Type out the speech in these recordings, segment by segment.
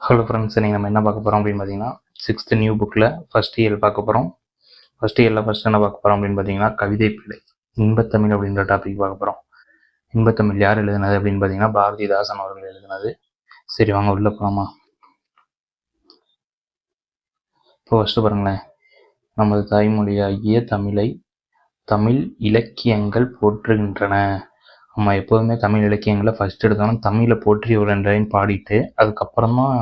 Hello friends, நீங்கள் நம்ம என்ன பார்க்க போகிறோம் அப்படின்னு பார்த்தீங்கன்னா, 6th நியூ புக்கில் ஃபஸ்ட் இயர் பார்க்க போகிறோம். ஃபஸ்ட் இயரில் ஃபஸ்ட் என்ன பார்க்க போகிறோம் அப்படின்னு பார்த்தீங்கன்னா, கவிதை பிழை இன்பத்தமிழ் அப்படின்ற டாபிக் பார்க்க போகிறோம். இன்பத்தமிழ் யார் எழுதுனது அப்படின்னு பார்த்தீங்கன்னா, பாரதிதாசன் அவர்கள் எழுதுனது. சரி, வாங்க உள்ளே போகலாமா? இப்போ ஃபஸ்ட்டு பாருங்களேன், நமது தாய்மொழியாகிய தமிழை தமிழ் இலக்கியங்கள் போற்றுகின்றன. நம்ம எப்போதுமே தமிழ் இலக்கியங்களை ஃபஸ்ட் எடுத்தோம்னா தமிழை போற்றி ஒரு 2 லைன் பாடிட்டு அதுக்கப்புறம் தான்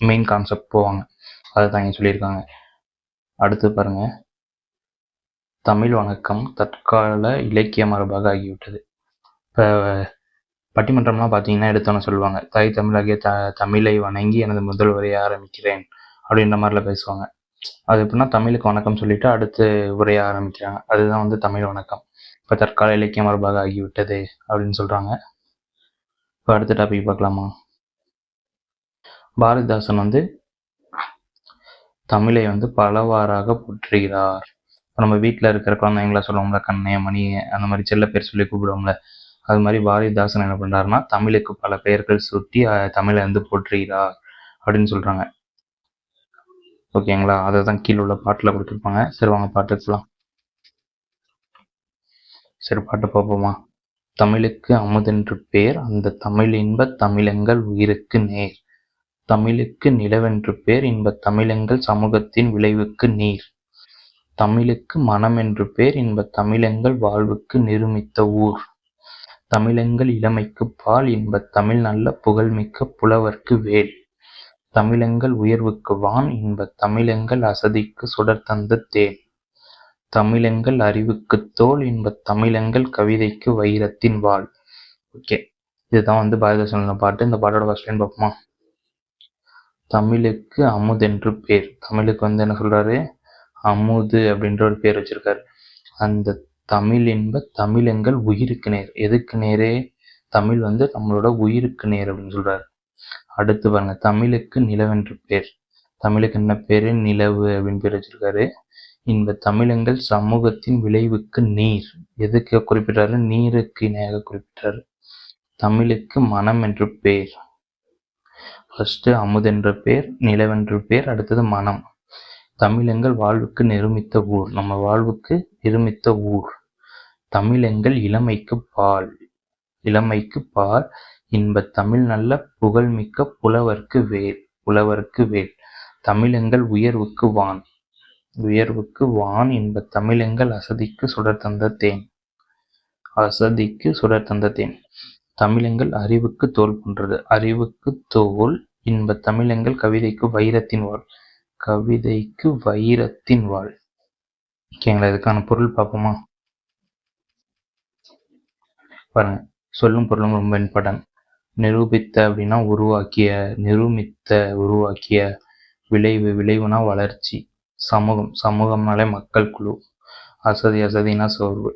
மெயின் கான்செப்ட் போவாங்க. அதை தான் இங்கே சொல்லியிருக்காங்க. அடுத்து பாருங்க, தமிழ் வணக்கம் தற்கால இலக்கிய மரபாக ஆகிவிட்டது. இப்போ பட்டிமன்றம்லாம் பார்த்தீங்கன்னா எடுத்தோன்னு சொல்லுவாங்க, தாய் தமிழாகிய தமிழை வணங்கி எனது முதல் உரையை ஆரம்பிக்கிறேன் அப்படின்ற மாதிரிலாம் பேசுவாங்க. அது எப்படின்னா, தமிழுக்கு வணக்கம் சொல்லிட்டு அடுத்து உரைய ஆரம்பிக்கிறாங்க. அதுதான் வந்து தமிழ் வணக்கம். இப்போ தற்கால இலக்கிய மரபாக ஆகிவிட்டது அப்படின்னு சொல்கிறாங்க. இப்போ அடுத்த டாபிக் பார்க்கலாமா? பாரதிதாசன் வந்து தமிழை வந்து பலவாறாக போற்றுகிறார். நம்ம வீட்டில் இருக்கிற குழந்தைங்கள சொல்லுவோம்ல, கண்ணே மணி அந்த மாதிரி செல்ல பேர் சொல்லி கூப்பிடுவோம்ல, அது மாதிரி பாரதிதாசன் என்ன பண்ணுறாருன்னா தமிழுக்கு பல பெயர்கள் சுட்டி தமிழை வந்து போற்றுகிறார் அப்படின்னு சொல்கிறாங்க. ஓகேங்களா? அதை தான் கீழே உள்ள பாட்டில் கொடுத்துருப்பாங்க. சரி, வாங்க பாட்டுக்கலாம். சரி, பாட்டு பார்ப்போமா? தமிழுக்கு அமுதென்று பேர், அந்த தமிழ் இன்பத் தமிழெங்கள் உயிருக்கு நேர். தமிழுக்கு நிலவென்று பேர், இன்பத் தமிழெங்கள் சமூகத்தின் விளைவுக்கு நீர். தமிழுக்கு மனமென்று பேர், இன்பத் தமிழெங்கள் வாழ்வுக்கு நிருமித்த ஊர். தமிழெங்கள் இளமைக்குப் பால், இன்பத் தமிழ் நல்ல புகழ்மிக்க புலவர்க்கு வேல். தமிழெங்கள் உயர்வுக்கு வான், இன்பத் தமிழெங்கள் அசதிக்கு சுடர் தந்த தேன். தமிழெங்கள் அறிவுக்குத் தோல், இன்பத் தமிழெங்கள் கவிதைக்கு வைரத்தின் வாள். ஓகே, இதுதான் வந்து பாரதிதாசன் பாட்டு. இந்த பாட்டோட ஃபர்ஸ்ட் லைன் பார்ப்போமா? தமிழுக்கு அமுதென்று பேர். தமிழுக்கு வந்து என்ன சொல்றாரு? அமுது அப்படின்ற ஒரு பேர் வச்சிருக்காரு. அந்த தமிழ் இன்ப தமிழெங்கள் உயிருக்கு நேர். எதுக்கு நேரே? தமிழ் வந்து நம்மளோட உயிருக்கு நேர் அப்படின்னு சொல்றாரு. அடுத்து பாருங்க, தமிழுக்கு நிலவென்று பேர். தமிழுக்கு என்ன பேரு? நிலவு அப்படின்னு பேர் வச்சிருக்காரு. இன்ப தமிழெங்கள் சமூகத்தின் விளைவுக்கு நீர். எதுக்கு குறிப்பிட்டாரு? நீருக்கு இணையாக குறிப்பிட்டாரு. தமிழுக்கு மனம் என்று பேர். ஃபர்ஸ்ட் அமுதென்ற பேர், நிலவென்று பேர், அடுத்தது மனம். தமிழெங்கள் வாழ்வுக்கு நிருமித்த ஊர். நம்ம வாழ்வுக்கு நிருமித்த ஊர். தமிழெங்கள் இளமைக்கு பால். இளமைக்கு பால், இன்பத் தமிழ் நல்ல புகழ்மிக்க புலவர்க்கு வேல். புலவர்க்கு வேல். தமிழெங்கள் உயர்வுக்கு வான். உயர்வுக்கு வான், இன்பத் தமிழெங்கள் அசதிக்கு சுடர் தந்த தேன். அசதிக்கு சுடர் தந்த தேன். தமிழெங்கள் அறிவுக்கு தோல் போன்றது. அறிவுக்கு தோல், இன்பத் தமிழெங்கள் கவிதைக்கு வைரத்தின் வாழ். கவிதைக்கு வைரத்தின் வாழ். ஓகேங்களா? இதுக்கான பொருள் பார்ப்போமா? பாருங்க, சொல்லும் பொருளும் ரொம்ப இம்பார்ட்டன்ட். நிரூபித்த அப்படின்னா உருவாக்கிய, நிரூபித்த உருவாக்கிய. விளைவு, விளைவுனா வளர்ச்சி. சமூகம், சமூகம்னாலே மக்கள் குழு. அசதி, அசதினா சோர்வு.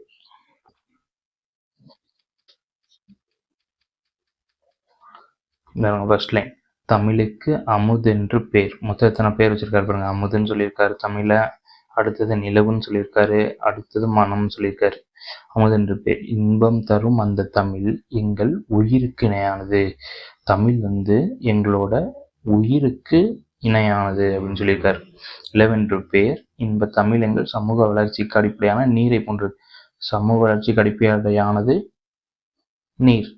ஃபர்ஸ்ட் லைன், தமிழுக்கு அமுதென்று பேர். மொத்தம் எத்தனை பேர் வச்சிருக்காரு பாருங்க. அமுதுன்னு சொல்லியிருக்காரு தமிழ, அடுத்தது நிலவுன்னு சொல்லியிருக்காரு, அடுத்தது மனம்னு சொல்லியிருக்காரு. அமுதென்று பேர். இன்பம் தரும் அந்த தமிழ் எங்கள் உயிருக்கு இணையானது. தமிழ் வந்து எங்களோட உயிருக்கு இணையானது அப்படின்னு சொல்லியிருக்காரு. இலவென்று பேர், இன்ப தமிழ் எங்கள் சமூக வளர்ச்சிக்கு அடிப்படையான நீரை போன்றது. சமூக வளர்ச்சிக்கு அடிப்படையானது நீர்.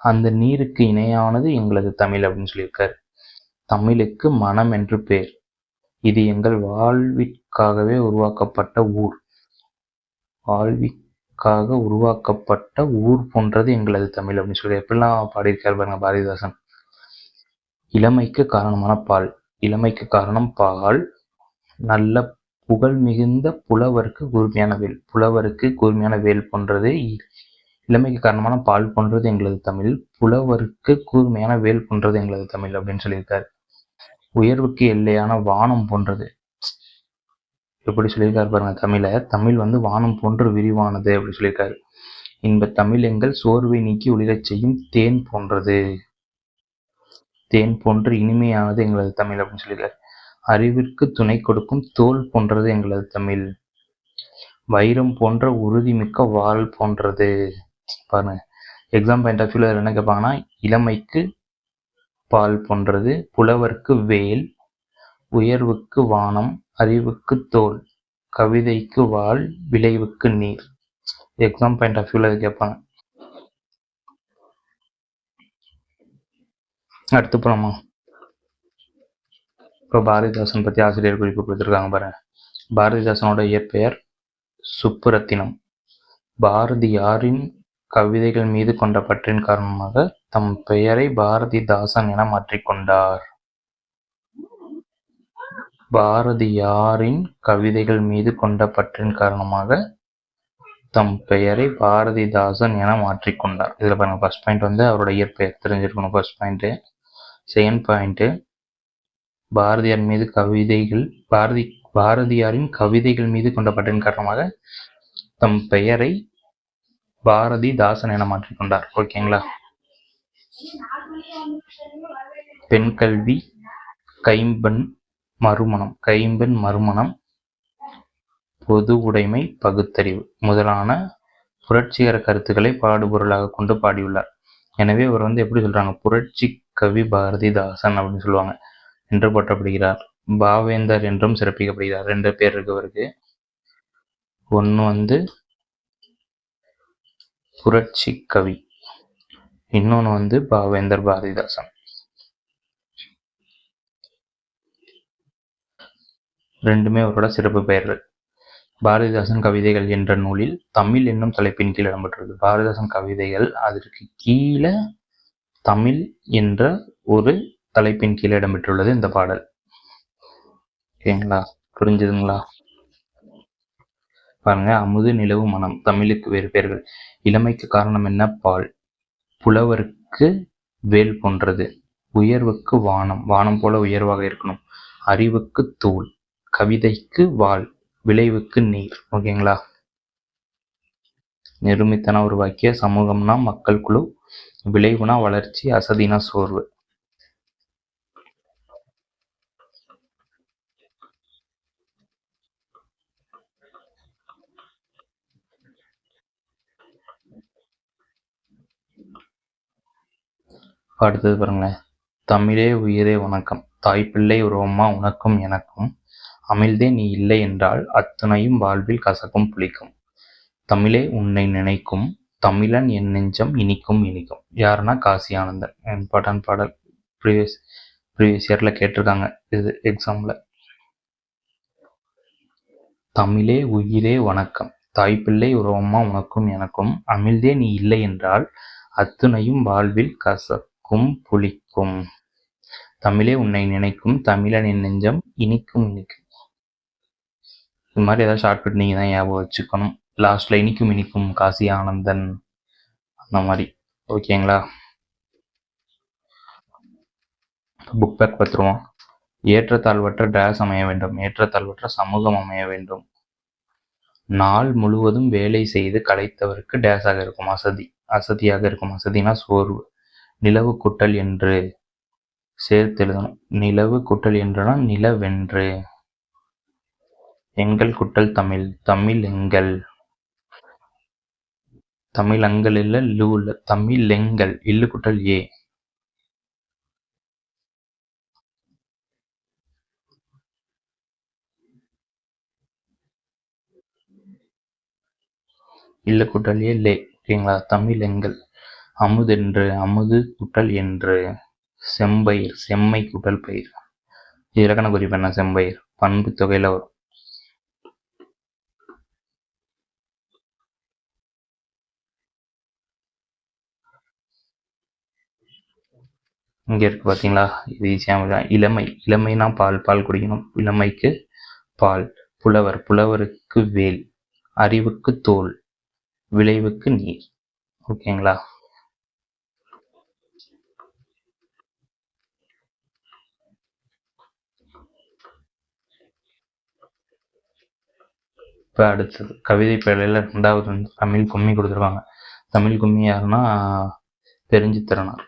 அந்த நீருக்கு இணையானது எங்களது தமிழ் அப்படின்னு சொல்லியிருக்காரு. தமிழுக்கு மனம் என்று பேர். இது எங்கள் வாழ்விற்காகவே உருவாக்கப்பட்ட ஊர். வாழ்விற்காக உருவாக்கப்பட்ட ஊர் போன்றது எங்களது தமிழ் அப்படின்னு சொல்லி எப்படிலாம் பாடியிருக்காரு பாருங்க பாரதிதாசன். இளமைக்கு காரணமான பால். இளமைக்கு காரணம் பால். நல்ல புகழ் மிகுந்த புலவருக்கு கூர்மையான வேல். புலவருக்கு கூர்மையான வேல் போன்றது. இளமைக்கு காரணமான பால் போன்றது எங்களது தமிழ். புலவருக்கு கூர்மையான வேல் போன்றது எங்களது தமிழ் அப்படின்னு சொல்லியிருக்காரு. உயர்வுக்கு எல்லையான வானம் போன்றது. எப்படி சொல்லியிருக்காரு பாருங்க தமிழை. தமிழ் வந்து வானம் போன்று விரிவானது அப்படி சொல்லியிருக்காரு. இன்ப தமிழ் எங்கள் சோர்வை நீக்கி ஒளிரச் செய்யும் தேன் போன்றது. தேன் போன்று இனிமையானது எங்களது தமிழ் அப்படின்னு சொல்லியிருக்காரு. அறிவிற்கு துணை கொடுக்கும் தோல் போன்றது எங்களது தமிழ். வைரம் போன்ற உறுதிமிக்க வாள் போன்றது. பாருங்க, எக்ஸாம் பாயிண்ட் ஆஃப் வியூல என்ன கேட்பாங்கன்னா, இளமைக்கு பால் போன்றது. புலவர்க்கு வேல், உயர்வுக்கு வானம், அறிவுக்கு தோல், கவிதைக்கு வாள், விளைவுக்கு நீர். எக்ஸாம் பாயிண்ட் ஆஃப் வியூல கேட்பாங்க. அடுத்து போலாமா? இப்போ பாரதிதாசன் பற்றி ஆசிரியர் குறிப்பு கொடுத்துருக்காங்க பாருங்க. பாரதிதாசனோட இயற்பெயர் சுப்புரத்தினம். பாரதியாரின் கவிதைகள் மீது கொண்ட பற்றின் காரணமாக தம் பெயரை பாரதிதாசன் என மாற்றிக்கொண்டார். பாரதியாரின் கவிதைகள் மீது கொண்ட பற்றின் காரணமாக தம் பெயரை பாரதிதாசன் என மாற்றிக்கொண்டார். இதுல பாருங்க, ஃபர்ஸ்ட் பாயிண்ட் வந்து அவரோட இயற்பெயர் தெரிஞ்சிருக்கணும். First point. Second point, Bharathiyar மீது கவிதைகள் பாரதியாரின் கவிதைகள் மீது கொண்ட பற்றின் காரணமாக தம் பெயரை பாரதிதாசன் என மாற்றிக்கொண்டார். ஓகேங்களா? பெண் கல்வி, கைம்பெண் மறுமணம், பொது உடைமை, பகுத்தறிவு முதலான புரட்சிகர கருத்துக்களை பாடுபொருளாக கொண்டு பாடியுள்ளார். எனவே இவர் வந்து எப்படி சொல்றாங்க, புரட்சி கவி பாரதிதாசன் அப்படின்னு சொல்லுவாங்க என்று போற்றப்படுகிறார். பாவேந்தர் என்றும் சிறப்பிக்கப்படுகிறார். 2 பேர் இருக்கு அவருக்கு. ஒன்று வந்து புரட்சி கவி, இன்னொன்று வந்து பாவேந்தர் பாரதிதாசன். 2மே அவரோட சிறப்பு பெயர்கள். பாரதிதாசன் கவிதைகள் என்ற நூலில் தமிழ் என்னும் தலைப்பின் கீழ் இடம்பெற்றுள்ளது. பாரதிதாசன் கவிதைகள், அதற்கு கீழே தமிழ் என்ற ஒரு தலைப்பின் கீழ் இடம்பெற்றுள்ளது இந்த பாடல். ஓகேங்களா? புரிஞ்சுதுங்களா? பாருங்க, அமுது, நிலவு, மனம் தமிழுக்கு வேறு பெயர்கள். இளமைக்கு காரணம் என்ன? பால். புலவருக்கு வேல் போன்றது. உயர்வுக்கு வானம், வானம் போல உயர்வாக இருக்கணும். அறிவுக்கு தோல், கவிதைக்கு வாள், விளைவுக்கு நீர். ஓகேங்களா? நிருமித்தனா ஒரு வாக்கிய. சமூகம்னா மக்கள் குழு, விளைவுனா வளர்ச்சி, அசதினா சோர்வு. அடுத்தது பாருங்களேன். தமிழே உயிரே வணக்கம், தாய்ப்பிள்ளை உருவம்மா உனக்கும் எனக்கும், அமிழ்தே நீ இல்லை என்றால் அத்துணையும் வாழ்வில் கசக்கும் புளிக்கும். தமிழே உன்னை நினைக்கும், தமிழன் என் நெஞ்சம் இனிக்கும் இனிக்கும். யாருன்னா காசி ஆனந்தன். இம்பார்ட்டன்ட் பாடல். ப்ரீவியஸ் இயர்ல கேட்டிருக்காங்க இது எக்ஸாம்ல. தமிழே உயிரே வணக்கம், தாய்ப்பிள்ளை உருவம்மா உனக்கும் எனக்கும், அமிழ்தே நீ இல்லை என்றால் அத்துணையும் வாழ்வில் கசக்கும் புளிக்கும். தமிழே உன்னை நினைக்கும், தமிழன் என் நெஞ்சம் இனிக்கும் இனிக்கும். இது மாதிரி ஏதாவது ஷார்ட்கட் நீங்க தான் ஞாபகம் வச்சுக்கணும். லாஸ்ட்ல இனிக்கும் இனிக்கும் காசி ஆனந்தன் அந்த மாதிரி. ஓகேங்களா? புக் பேக் பார்த்துருவோம். ஏற்றத்தாழ்வற்ற டேஸ் அமைய வேண்டும். ஏற்றத்தாழ்வற்ற சமூகம் அமைய வேண்டும். நாள் முழுவதும் வேலை செய்து களைத்தவருக்கு டேஸாக இருக்கும், அசதியாக இருக்கும். அசதினா சோர்வு. நிலவு குட்டல் என்று சேர்த்து எழுதணும். நிலவு குட்டல் என்றுனா நிலவென்று. எங்கள் குட்டல் தமிழ், தமிழ் எங்கள். தமிழங்கள் இல்ல, லூ இல்ல, தமிழெங்கள். இல்லு குட்டல் ஏ. இல்ல குட்டல் ஏ லே. ஓகேங்களா? தமிழெங்கள். அமுதென்று, அமுது குட்டல் என்று. செம்பயிர், செம்மை குட்டல் பயிர். இலக்கண குறிப்பு என்ன? செம்பயிர் பண்பு தொகையில வரும். இங்க இருக்கு பாத்தீங்களா? இது ஈஸியா. இளமை, இளமைனா பால், பால் குடிக்கணும். இளமைக்கு பால். புலவர், புலவருக்கு வேல். அறிவுக்கு தோல், விளைவுக்கு நீர். ஓகேங்களா? இப்போ அடுத்தது கவிதை பேழையில் 2வது வந்து தமிழ் கும்மி கொடுத்துருக்காங்க. தமிழ் கும்மி யாருன்னா பெருஞ்சித்திரனார்.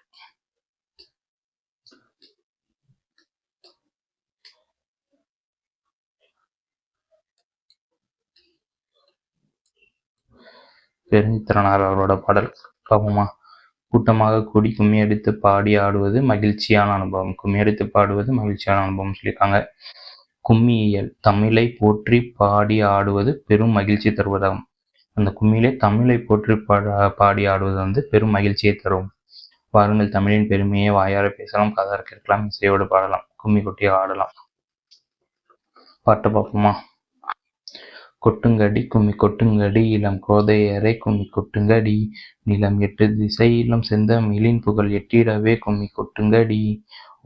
பெருஞ்சித்திரனார் அவரோட பாடல் பார்ப்போமா? கூட்டமாக கூடி கும்மி அடித்து பாடி ஆடுவது மகிழ்ச்சியான அனுபவம். கும்மி அடித்து பாடுவது மகிழ்ச்சியான அனுபவம் சொல்லியிருக்காங்க. கும்மியியல் தமிழை போற்றி பாடி ஆடுவது பெரும் மகிழ்ச்சி தருவதாகும். அந்த கும்மியிலே தமிழை போற்றி பாடி ஆடுவது வந்து பெரும் மகிழ்ச்சியை தரும். வாருங்கள், தமிழின் பெருமையை வாயார பேசலாம், காதார கேட்கலாம், இசையோடு பாடலாம், கும்மி கொட்டி ஆடலாம். பாட்டு பார்ப்போமா? கொட்டுங்கடி கும்மி கொட்டுங்கடி இளம் கோதையரை கும்மி கொட்டுங்கடி, நிலம் 8 திசையிலும் செந்தமிழின் புகழ் எட்டிடவே கும்மி கொட்டுங்கடி,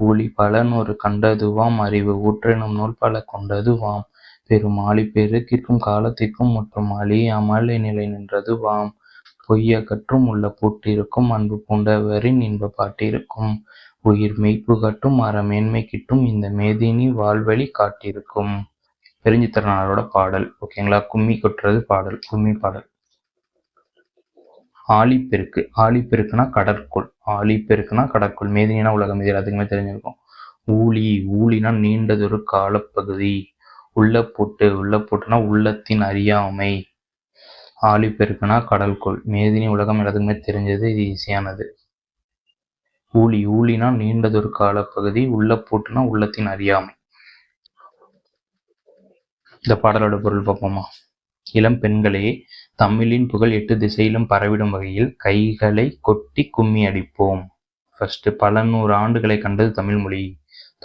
ஊழி பல நூறு கண்டதுவாம், அறிவு ஊற்றெனும் நூல் பல கொண்டதுவாம், பெரும் ஆழி பெருக்கிற்கும் காலத்திற்கும் முற்றும் அழியாமல் நிலை நின்றதுவாம், பொய்யகற்றும் உள்ள பூட்டிருக்கும் அன்பு பூண்டவரின் இன்ப பாட்டிருக்கும், உயிர் மெய்ப்பு கட்டும் அறமேன்மை கிட்டும் இந்த மேதினி வாழ்வழி காட்டிருக்கும். பெருஞ்சித்திரனாரோட பாடல். ஓகேங்களா? கும்மி கொட்டுறது பாடல், கும்மி பாடல். ஆழிப்பெருக்கு. ஆழிப்பெருக்குனா கடற்கோள். ஆழிப்பெருக்குனா கடற்கோள். மேதினினா உலகம். இது எல்லாத்துக்குமே தெரிஞ்சிருக்கும். ஊழி. ஊழினா நீண்டதொரு காலப்பகுதி. உள்ளப்பூட்டு. உள்ளப்பூட்டுனா உள்ளத்தின் அறியாமை. ஆழிப்பெருக்குனா கடற்கோள். மேதினி உலகம் எல்லாத்துக்குமே தெரிஞ்சது. இது ஈஸியானது. ஊழி. ஊழினா நீண்டதொரு காலப்பகுதி. உள்ளப்பூட்டுனா உள்ளத்தின் அறியாமை. இந்த பாடலோட பொருள் பார்ப்போமா? இளம் பெண்களே, தமிழின் புகழ் 8 திசையிலும் பரவிடும் வகையில் கைகளை கொட்டி கும்மி அடிப்போம். ஃபர்ஸ்ட், பல நூறு ஆண்டுகளை கண்டது தமிழ்மொழி.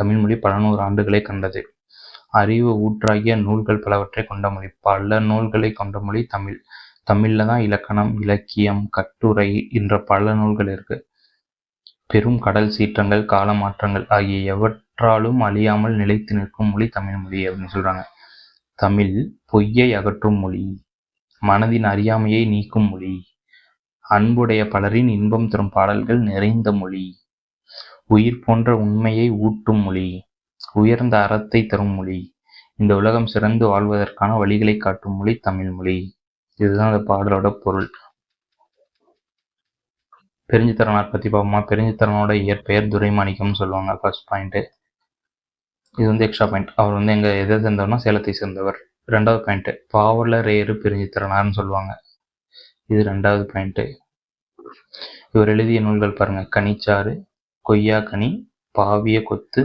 தமிழ்மொழி பல நூறு ஆண்டுகளை கண்டது. அறிவு ஊற்றாகிய நூல்கள் பலவற்றை கொண்ட மொழி. பல நூல்களை கொண்ட மொழி தமிழ். தமிழ்ல தான் இலக்கணம், இலக்கியம், கட்டுரை என்ற பல நூல்கள் இருக்கு. பெரும் கடல் சீற்றங்கள், கால மாற்றங்கள் ஆகிய எவற்றாலும் அழியாமல் நிலைத்து நிற்கும் மொழி தமிழ்மொழி அப்படின்னு சொல்றாங்க. தமிழ் பொய்யை அகற்றும் மொழி, மனதின் அறியாமையை நீக்கும் மொழி, அன்புடைய பலரின் இன்பம் தரும் பாடல்கள் நிறைந்த மொழி, உயிர் போன்ற உண்மையை ஊட்டும் மொழி, உயர்ந்த அறத்தை தரும் மொழி, இந்த உலகம் சிறந்து வாழ்வதற்கான வழிகளை காட்டும் மொழி தமிழ்மொழி. இதுதான் அந்த பாடலோட பொருள். பெருஞ்சித்திரனார் பத்தி பார்ப்போமா? பெருஞ்சித்திரனோட இயற்பெயர் துரைமாணிக்கம்னு சொல்லுவாங்க. First point. இது வந்து எக்ஸ்ட்ரா பாயிண்ட். அவர் வந்து எதை சேர்ந்தவர்னா சேலத்தை சேர்ந்தவர். 2வது பாயிண்ட், பாவலரேறு பெருஞ்சித்திரனார்னு சொல்லுவாங்க. இது 2வது பாயிண்ட். இவர் எழுதிய நூல்கள் பாருங்க: கனிச்சாறு, கொய்யாக்கனி, பாவிய கொத்து,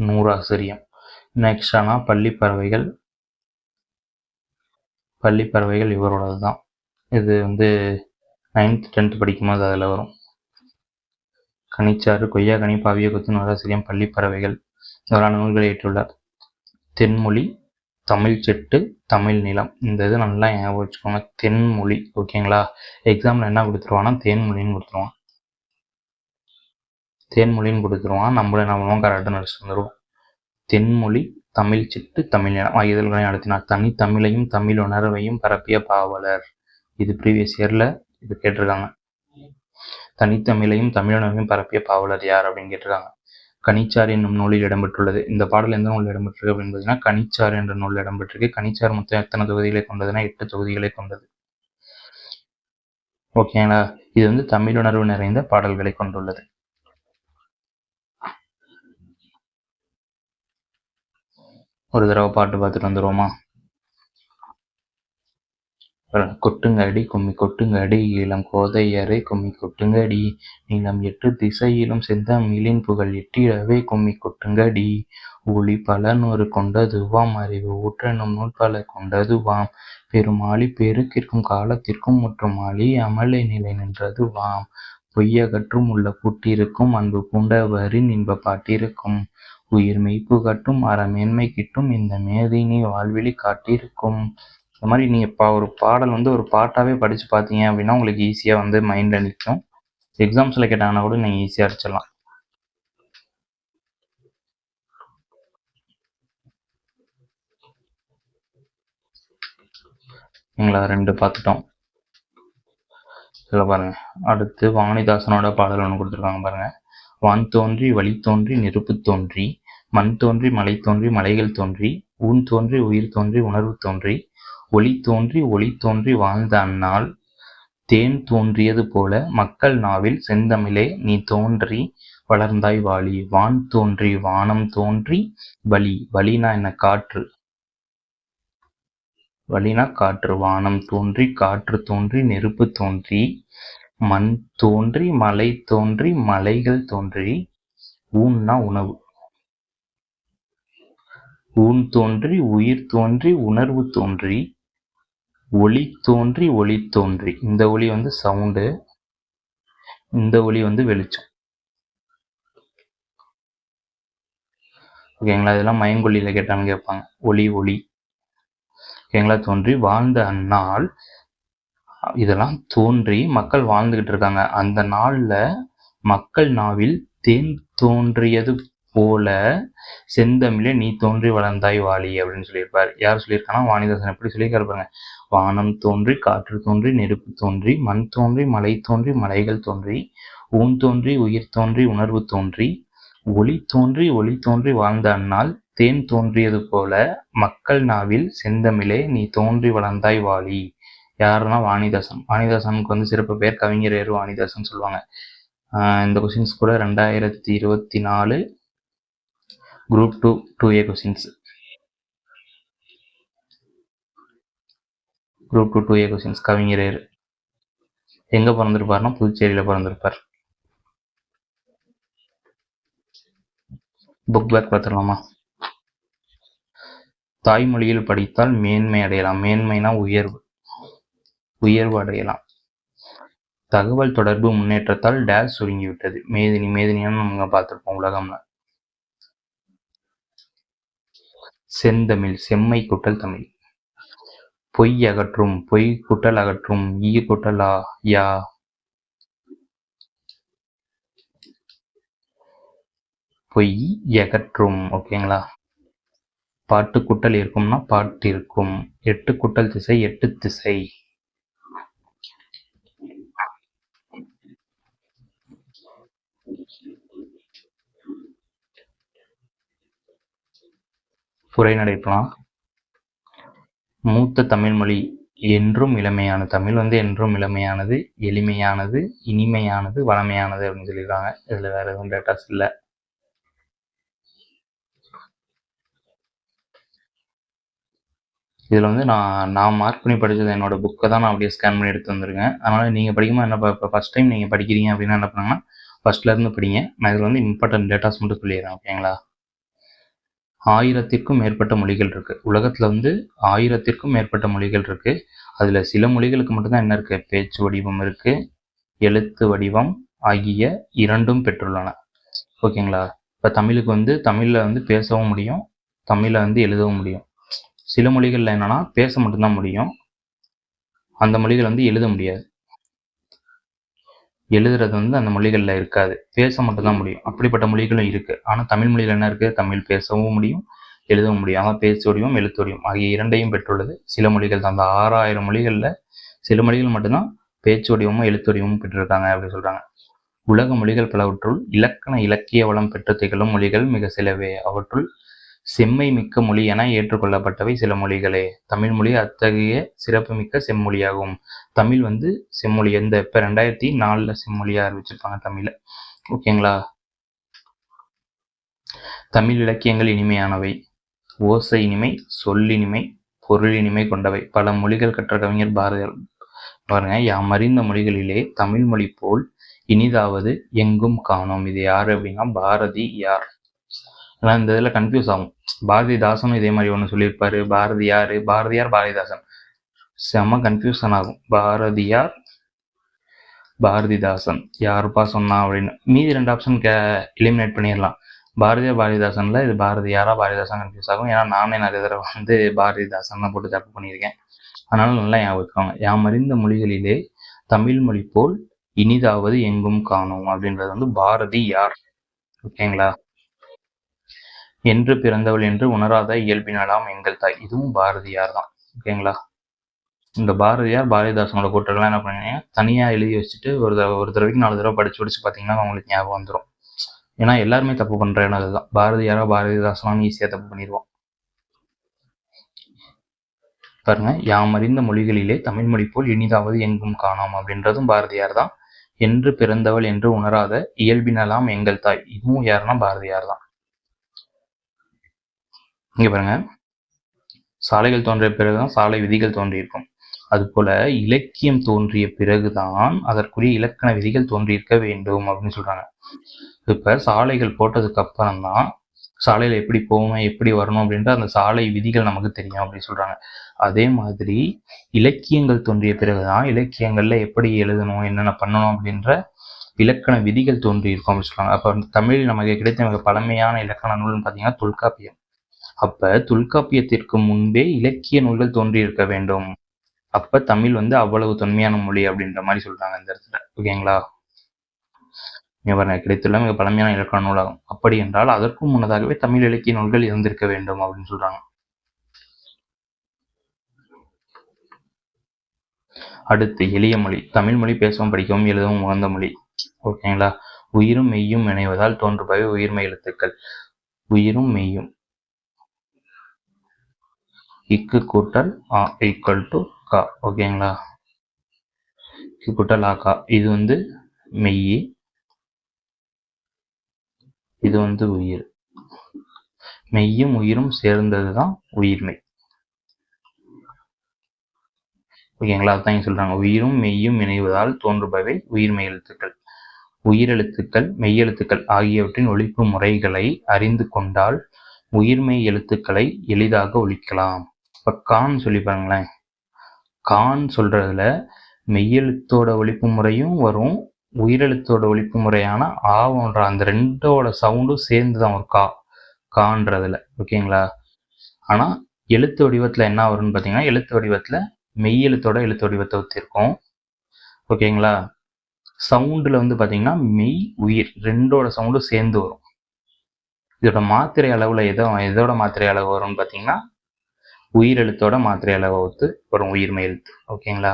நூறாசிரியம். நெக்ஸ்டானா பள்ளிப்பறவைகள். பள்ளிப்பறவைகள் இவரோடது தான். இது வந்து 9th 10th படிக்கும்போது அதில் வரும். கனிச்சாறு, கொய்யாக்கனி, பாவிய கொத்து, நூறாசிரியம், பள்ளிப்பறவைகள் இவரான நூல்களை ஏற்றுள்ளார். தென்மொழி, தமிழ் செட்டு, தமிழ் நிலம். இந்த இது நல்லா ஞாபகம் வச்சுக்கோங்க. தென்மொழி. ஓகேங்களா? எக்ஸாம்பிள் என்ன கொடுத்துருவான்னா தேன்மொழின்னு கொடுத்துருவான். தேன்மொழின்னு கொடுத்துருவான். நம்மளே என்ன பண்ணுவோம், கரெக்டாக நடிச்சுட்டு வந்துடுவோம். தென்மொழி, தமிழ் சிட்டு, தமிழ் நிலம் ஆகிய இதழ்களை நடத்தினார். தனித்தமிழையும் தமிழ் உணர்வையும் பரப்பிய பாவலர். இது ப்ரீவியஸ் இயர்ல இது கேட்டிருக்காங்க. தனித்தமிழையும் தமிழ் உணர்வையும் பரப்பிய பாவலர் யார் அப்படின்னு கேட்டிருக்காங்க. கனிச்சாறு என்னும் நூலில் இடம்பெற்றுள்ளது. இந்த பாடல் எந்த நூலில் இடம்பெற்றிருக்கு அப்படின்னு பார்த்தீங்கன்னா கனிச்சாறு என்ற நூலில் இடம்பெற்றிருக்கு. கனிச்சாறு மொத்தம் எத்தனை தொகுதிகளை கொண்டதுன்னா 8 தொகுதிகளை கொண்டது. ஓகேங்களா? இது வந்து தமிழ் உணர்வு நிறைந்த பாடல்களை கொண்டுள்ளது. ஒரு தடவை பாட்டு பார்த்துட்டு வந்துருவோமா? கொட்டுங்கடி கும்மி கொட்டுங்கடி இளம் கோதையரை கும்மி கொட்டுங்கடி, நிலம் 8 திசையிலும் செந்தமிழின் புகழ் எட்டிடவே கும்மி கொட்டுங்கடி, ஊழி பல நூறு கொண்டதுவாம், அறிவு ஊற்றெனும் நூல் பல கொண்டதுவாம், பெரும் ஆழி பெருக்கிற்கும் காலத்திற்கும் முற்றும் அழியாமல் நிலை நின்றதுவாம், பொய்யகற்றும் உள்ள பூட்டிருக்கும் அன்பு பூண்டவரின் இன்ப பாட்டிருக்கும், உயிர் மெய்ப்பு கட்டும் அறமேன்மை கிட்டும் இந்த மேதினி வாழ்வெளி காட்டிருக்கும். இந்த மாதிரி நீங்கள் ஒரு பாடல் வந்து ஒரு பாட்டாகவே படித்து பார்த்தீங்க அப்படின்னா உங்களுக்கு ஈஸியாக வந்து மைண்டில் நிற்கும். எக்ஸாம்ஸில் கேட்டாங்கன்னா கூட நீங்கள் ஈஸியாக அடிச்சிடலாம். நீங்களா 2 பார்த்துட்டோம். இதில் பாருங்கள், அடுத்து வாணிதாசனோட பாடல் ஒன்று கொடுத்துருக்காங்க பாருங்கள். வான் தோன்றி வழி தோன்றி நெருப்பு தோன்றி, மண் தோன்றி மலை தோன்றி மலைகள் தோன்றி, ஊன் தோன்றி உயிர் தோன்றி உணர்வு தோன்றி, ஒளி தோன்றி ஒளி தோன்றி வாழ்ந்த அந்நாள், தேன் தோன்றியது போல மக்கள் நாவில் செந்தமிழே நீ தோன்றி வளர்ந்தாய் வாழி, வான் தோன்றி வானம் தோன்றி வழி. வழினா என்ன? காற்று. வழினா காற்று. வானம் தோன்றி காற்று தோன்றி நெருப்பு தோன்றி மண் தோன்றி மலை தோன்றி மலைகள் தோன்றி. ஊன்னா உணவு. ஊன் தோன்றி உயிர் தோன்றி உணர்வு தோன்றி. ஒளி தோன்றி ஒளி தோன்றி. இந்த ஒளி வந்து சவுண்டு, இந்த ஒளி வந்து வெளிச்சம். ஓகேங்களா? இதெல்லாம் மயங்கொல்லியில கேட்டான்னு கேட்பாங்க. ஒளி ஒளி. ஓகேங்களா? தோன்றி வாழ்ந்த அந்நாள். இதெல்லாம் தோன்றி மக்கள் வாழ்ந்துகிட்டு இருக்காங்க. அந்த நாள்ல மக்கள் நாவில் தேன் தோன்றியது போல செந்தமிழே நீ தோன்றி வளர்ந்தாய் வாழி அப்படின்னு சொல்லியிருப்பார். யார் சொல்லியிருக்காங்கன்னா வாணிதாசன். எப்படி சொல்லியிருக்காரு பாருங்க. வானம் தோன்றி காற்று தோன்றி நெருப்பு தோன்றி மண் தோன்றி மலை தோன்றி மலைகள் தோன்றி ஊன் தோன்றி உயிர் தோன்றி உணர்வு தோன்றி ஒளி தோன்றி ஒளி தோன்றி வாழ்ந்த அந்நாள் தேன் தோன்றியது போல மக்கள் நாவில் செந்தமிழே நீ தோன்றி வளர்ந்தாய் வாழி. யாருன்னா வாணிதாசன். வாணிதாசனுக்கு வந்து சிறப்பு பேர் கவிஞர் ஏறு வாணிதாசன் சொல்லுவாங்க. இந்த கொஸ்டின்ஸ் கூட 2024 group 2 2A questions. Group 2 2A questions. கவிஞர் ஏறு எங்க பிறந்திருப்பாருன்னா புதுச்சேரியில பிறந்திருப்பார். புக் பேக் பார்த்துடலாமா? தாய்மொழியில் படித்தால் மேன்மை அடையலாம். மேன்மைனா உயர்வு, உயர்வு அடையலாம். தகவல் தொடர்பு முன்னேற்றத்தால் டேஷ் சுருங்கிவிட்டது. மேதினி. மேதினின்னு நம்ம பார்த்துருப்போம் உலகம்ல. செந்தமிழ். செம்மை குட்டல் தமிழ். பொய் அகற்றும். பொய் குட்டல் அகற்றும். ஈ குட்டலா யா. பொய் அகற்றும். ஓகேங்களா? பாட்டு குட்டல் இருக்கும்னா பாட்டு இருக்கும். எட்டு குட்டல் திசை எட்டு திசை. உரைநடைப்பலாம். மூத்த தமிழ் மொழி என்றும் இளமையானது. தமிழ் வந்து என்றும் இளமையானது, எளிமையானது, இனிமையானது, வளமையானது அப்படின்னு சொல்லியிருக்காங்க. இதுல வேற எதுவும் டேட்டாஸ் இல்லை. இதில் வந்து நான் மார்க் பண்ணி படித்தது என்னோட புக்கை தான் நான் அப்படியே ஸ்கேன் பண்ணி எடுத்து வந்திருக்கேன். அதனால் நீங்கள் படிக்கும்போது என்ன இப்போ ஃபஸ்ட் டைம் நீங்கள் படிக்கிறீங்க அப்படின்னா என்ன பண்ணுங்கன்னா ஃபஸ்ட்லேருந்து படிங்க. நான் இதில் வந்து இம்பார்ட்டன்ட் டேட்டாஸ் மட்டும் சொல்லிடுறேன். ஓகேங்களா? 1000த்திற்கும் மேற்பட்ட மொழிகள் இருக்குது. உலகத்தில் வந்து 1000த்திற்கும் மேற்பட்ட மொழிகள் இருக்குது. அதில் சில மொழிகளுக்கு மட்டும்தான் என்ன இருக்குது, பேச்சு வடிவம் இருக்குது, எழுத்து வடிவம் ஆகிய இரண்டும் பெற்றுள்ளன. ஓகேங்களா? இப்போ தமிழுக்கு வந்து தமிழில் வந்து பேசவும் முடியும், தமிழில் வந்து எழுதவும் முடியும். சில மொழிகளில் என்னன்னா பேச மட்டும்தான் முடியும், அந்த மொழிகள் வந்து எழுத முடியாது. எழுதுறது வந்து அந்த மொழிகளில் இருக்காது, பேச மட்டும்தான் முடியும். அப்படிப்பட்ட மொழிகளும் இருக்குது. ஆனால் தமிழ் மொழியில் என்ன இருக்குது, தமிழ் பேசவும் முடியும், எழுதவும் முடியும். ஆனால் பேச்சு வடிவம் எழுத்து வடிவம் ஆகிய இரண்டையும் பெற்றுள்ளது சில மொழிகள் தான். அந்த 6000 மொழிகளில் சில மொழிகள் மட்டும்தான் பேச்சு வடிவமும் எழுத்து வடிவமும் பெற்றிருக்காங்க அப்படின்னு சொல்கிறாங்க. உலக மொழிகள் பலவற்றுள் இலக்கண இலக்கிய வளம் பெற்று திகழும் மொழிகள் மிக சிலவே. அவற்றுள் செம்மை மிக்க மொழி என ஏற்றுக்கொள்ளப்பட்டவை சில மொழிகளே. தமிழ் மொழி அத்தகைய சிறப்புமிக்க செம்மொழியாகும். தமிழ் வந்து செம்மொழி. இந்த இப்போ 2004 செம்மொழியாக அறிவிச்சிருப்பாங்க தமிழை. ஓகேங்களா? தமிழ் இலக்கியங்கள் இனிமையானவை. ஓசை இனிமை, சொல்லினிமை, பொருளினிமை கொண்டவை. பல மொழிகள் கற்ற கவிஞர் பாரதியார். பாருங்க, யாம் அறிந்த மொழிகளிலே தமிழ் மொழி போல் இனிதாவது எங்கும் காணோம். இது யாரு அப்படின்னா பாரதியார். ஆனால் இந்த இதில் கன்ஃபியூஸ் ஆகும். பாரதிதாசனும் இதே மாதிரி ஒன்று சொல்லியிருப்பாரு. பாரதியார் பாரதிதாசன் செம்ம கன்ஃபியூஷன் ஆகும். பாரதியார் பாரதிதாசன் யாருப்பா சொன்னா அப்படின்னு. மீதி 2 ஆப்ஷன் எலிமினேட் பண்ணிடலாம். பாரதிதாசன்ல இது பாரதியாரா பாரதிதாசன் கன்ஃபியூஸ் ஆகும். ஏன்னா நானே நிறைய தடவை வந்து பாரதிதாசன் போட்டு தப்பு பண்ணியிருக்கேன். அதனால நல்லா ஞாபகம் வச்சுக்கோங்க. யாம் அறிந்த மொழிகளிலே தமிழ் மொழி போல் இனிதாவது எங்கும் காணோம் அப்படின்றது வந்து பாரதியார். ஓகேங்களா? என்று பிறந்தவள் என்று உணராத இயல்பினலாம் எங்கள் தாய். இதுவும் பாரதியார் தான். ஓகேங்களா? இந்த பாரதியார் பாரதிதாசனோட கூட்டங்கள்லாம் என்ன பண்ணீங்க, தனியாக எழுதி வச்சுட்டு ஒரு தடவைக்கு 4 தடவை படிச்சு பார்த்தீங்கன்னா அவங்களுக்கு ஞாபகம் வந்துடும். ஏன்னா எல்லாருமே தப்பு பண்ணுற இடம் அதுதான். பாரதியாரா பாரதிதாசனான்னு ஈஸியாக தப்பு பண்ணிடுவோம். பாருங்க, யாம் அறிந்த மொழிகளிலே தமிழ் மொழி போல் இனிதாவது எங்கும் காணோம் அப்படின்றதும் பாரதியார் தான். என்று பிறந்தவள் என்று உணராத இயல்பினலாம் எங்கள் தாய். இதுவும் யாருன்னா பாரதியார் தான். இங்க பாருங்க, சாலைகள் தோன்றிய பிறகுதான் சாலை விதிகள் தோன்றியிருக்கும். அதுபோல இலக்கியம் தோன்றிய பிறகுதான் அதற்குரிய இலக்கண விதிகள் தோன்றியிருக்க வேண்டும் அப்படின்னு சொல்றாங்க. இப்ப சாலைகள் போட்டதுக்கு அப்புறம் தான் சாலையில எப்படி போகணும், எப்படி வரணும் அப்படின்ற அந்த சாலை விதிகள் நமக்கு தெரியும் அப்படின்னு சொல்றாங்க. அதே மாதிரி இலக்கியங்கள் தோன்றிய பிறகுதான் இலக்கியங்கள்ல எப்படி எழுதணும், என்னென்ன பண்ணணும் அப்படின்ற இலக்கண விதிகள் தோன்றியிருக்கும் அப்படின்னு சொல்றாங்க. அப்ப தமிழில் நமக்கு கிடைத்த மிக பழமையான இலக்கண நூல்னு பார்த்தீங்கன்னா தொல்காப்பியம். அப்ப தொல்காப்பியத்திற்கு முன்பே இலக்கிய நூல்கள் தோன்றியிருக்க வேண்டும். அப்ப தமிழ் வந்து அவ்வளவு தொன்மையான மொழி அப்படின்ற மாதிரி சொல்றாங்க இந்த இடத்துல. ஓகேங்களா? கிடைத்துள்ள மிக பழமையான இலக்கண நூலாகும். அப்படி என்றால் அதற்கும் முன்னதாகவே தமிழ் இலக்கிய நூல்கள் இருந்திருக்க வேண்டும் அப்படின்னு சொல்றாங்க. அடுத்து எளிய மொழி. தமிழ் மொழி பேசவும் படிக்கவும் எழுதவும் உகந்த மொழி. ஓகேங்களா? உயிரும் மெய்யும் இணைவதால் தோன்றுபவை உயிர்மெய் எழுத்துக்கள். உயிரும் மெய்யும் இக்கு கூட்டல் ஆ ஈக்குவல் டு கா. ஓகேங்களா? இக்கு கூட்டல் ஆ கா. இது வந்து மெய், இது வந்து உயிர். மெய்யும் உயிரும் சேர்ந்ததுதான் உயிர்மெய். ஓகேங்களா? அதான் சொல்றாங்க உயிரும் மெய்யும் இணைவதால் தோன்றுபவை உயிர்மெய் எழுத்துக்கள். உயிரெழுத்துக்கள் மெய்யெழுத்துக்கள் ஆகியவற்றின் ஒலிப்பு முறைகளை அறிந்து கொண்டால் உயிர்மெய் எழுத்துக்களை எளிதாக ஒலிக்கலாம். இப்ப கான் சொல்லி பாருங்களேன். கான் சொல்றதுல மெய்யெழுத்தோட ஒலிப்பு முறையும் வரும், உயிரெழுத்தோட ஒலிப்பு முறையான ஆன்ற அந்த ரெண்டோட சவுண்டும் சேர்ந்துதான் ஒரு கான்றதுல. ஓகேங்களா? ஆனா எழுத்து வடிவத்துல என்ன வரும்னு பாத்தீங்கன்னா எழுத்து வடிவத்துல மெய்யெழுத்தோட எழுத்து வடிவத்தை ஒத்திருக்கும். ஓகேங்களா? சவுண்டுல வந்து பாத்தீங்கன்னா மெய் உயிர் ரெண்டோட சவுண்டும் சேர்ந்து வரும். இதோட மாத்திரை அளவுல எதோட மாத்திரை அளவு வரும்னு பாத்தீங்கன்னா உயிரெழுத்தோட மாத்திரை அளவை ஒத்து வரும் உயிர்மெய் எழுத்து. ஓகேங்களா?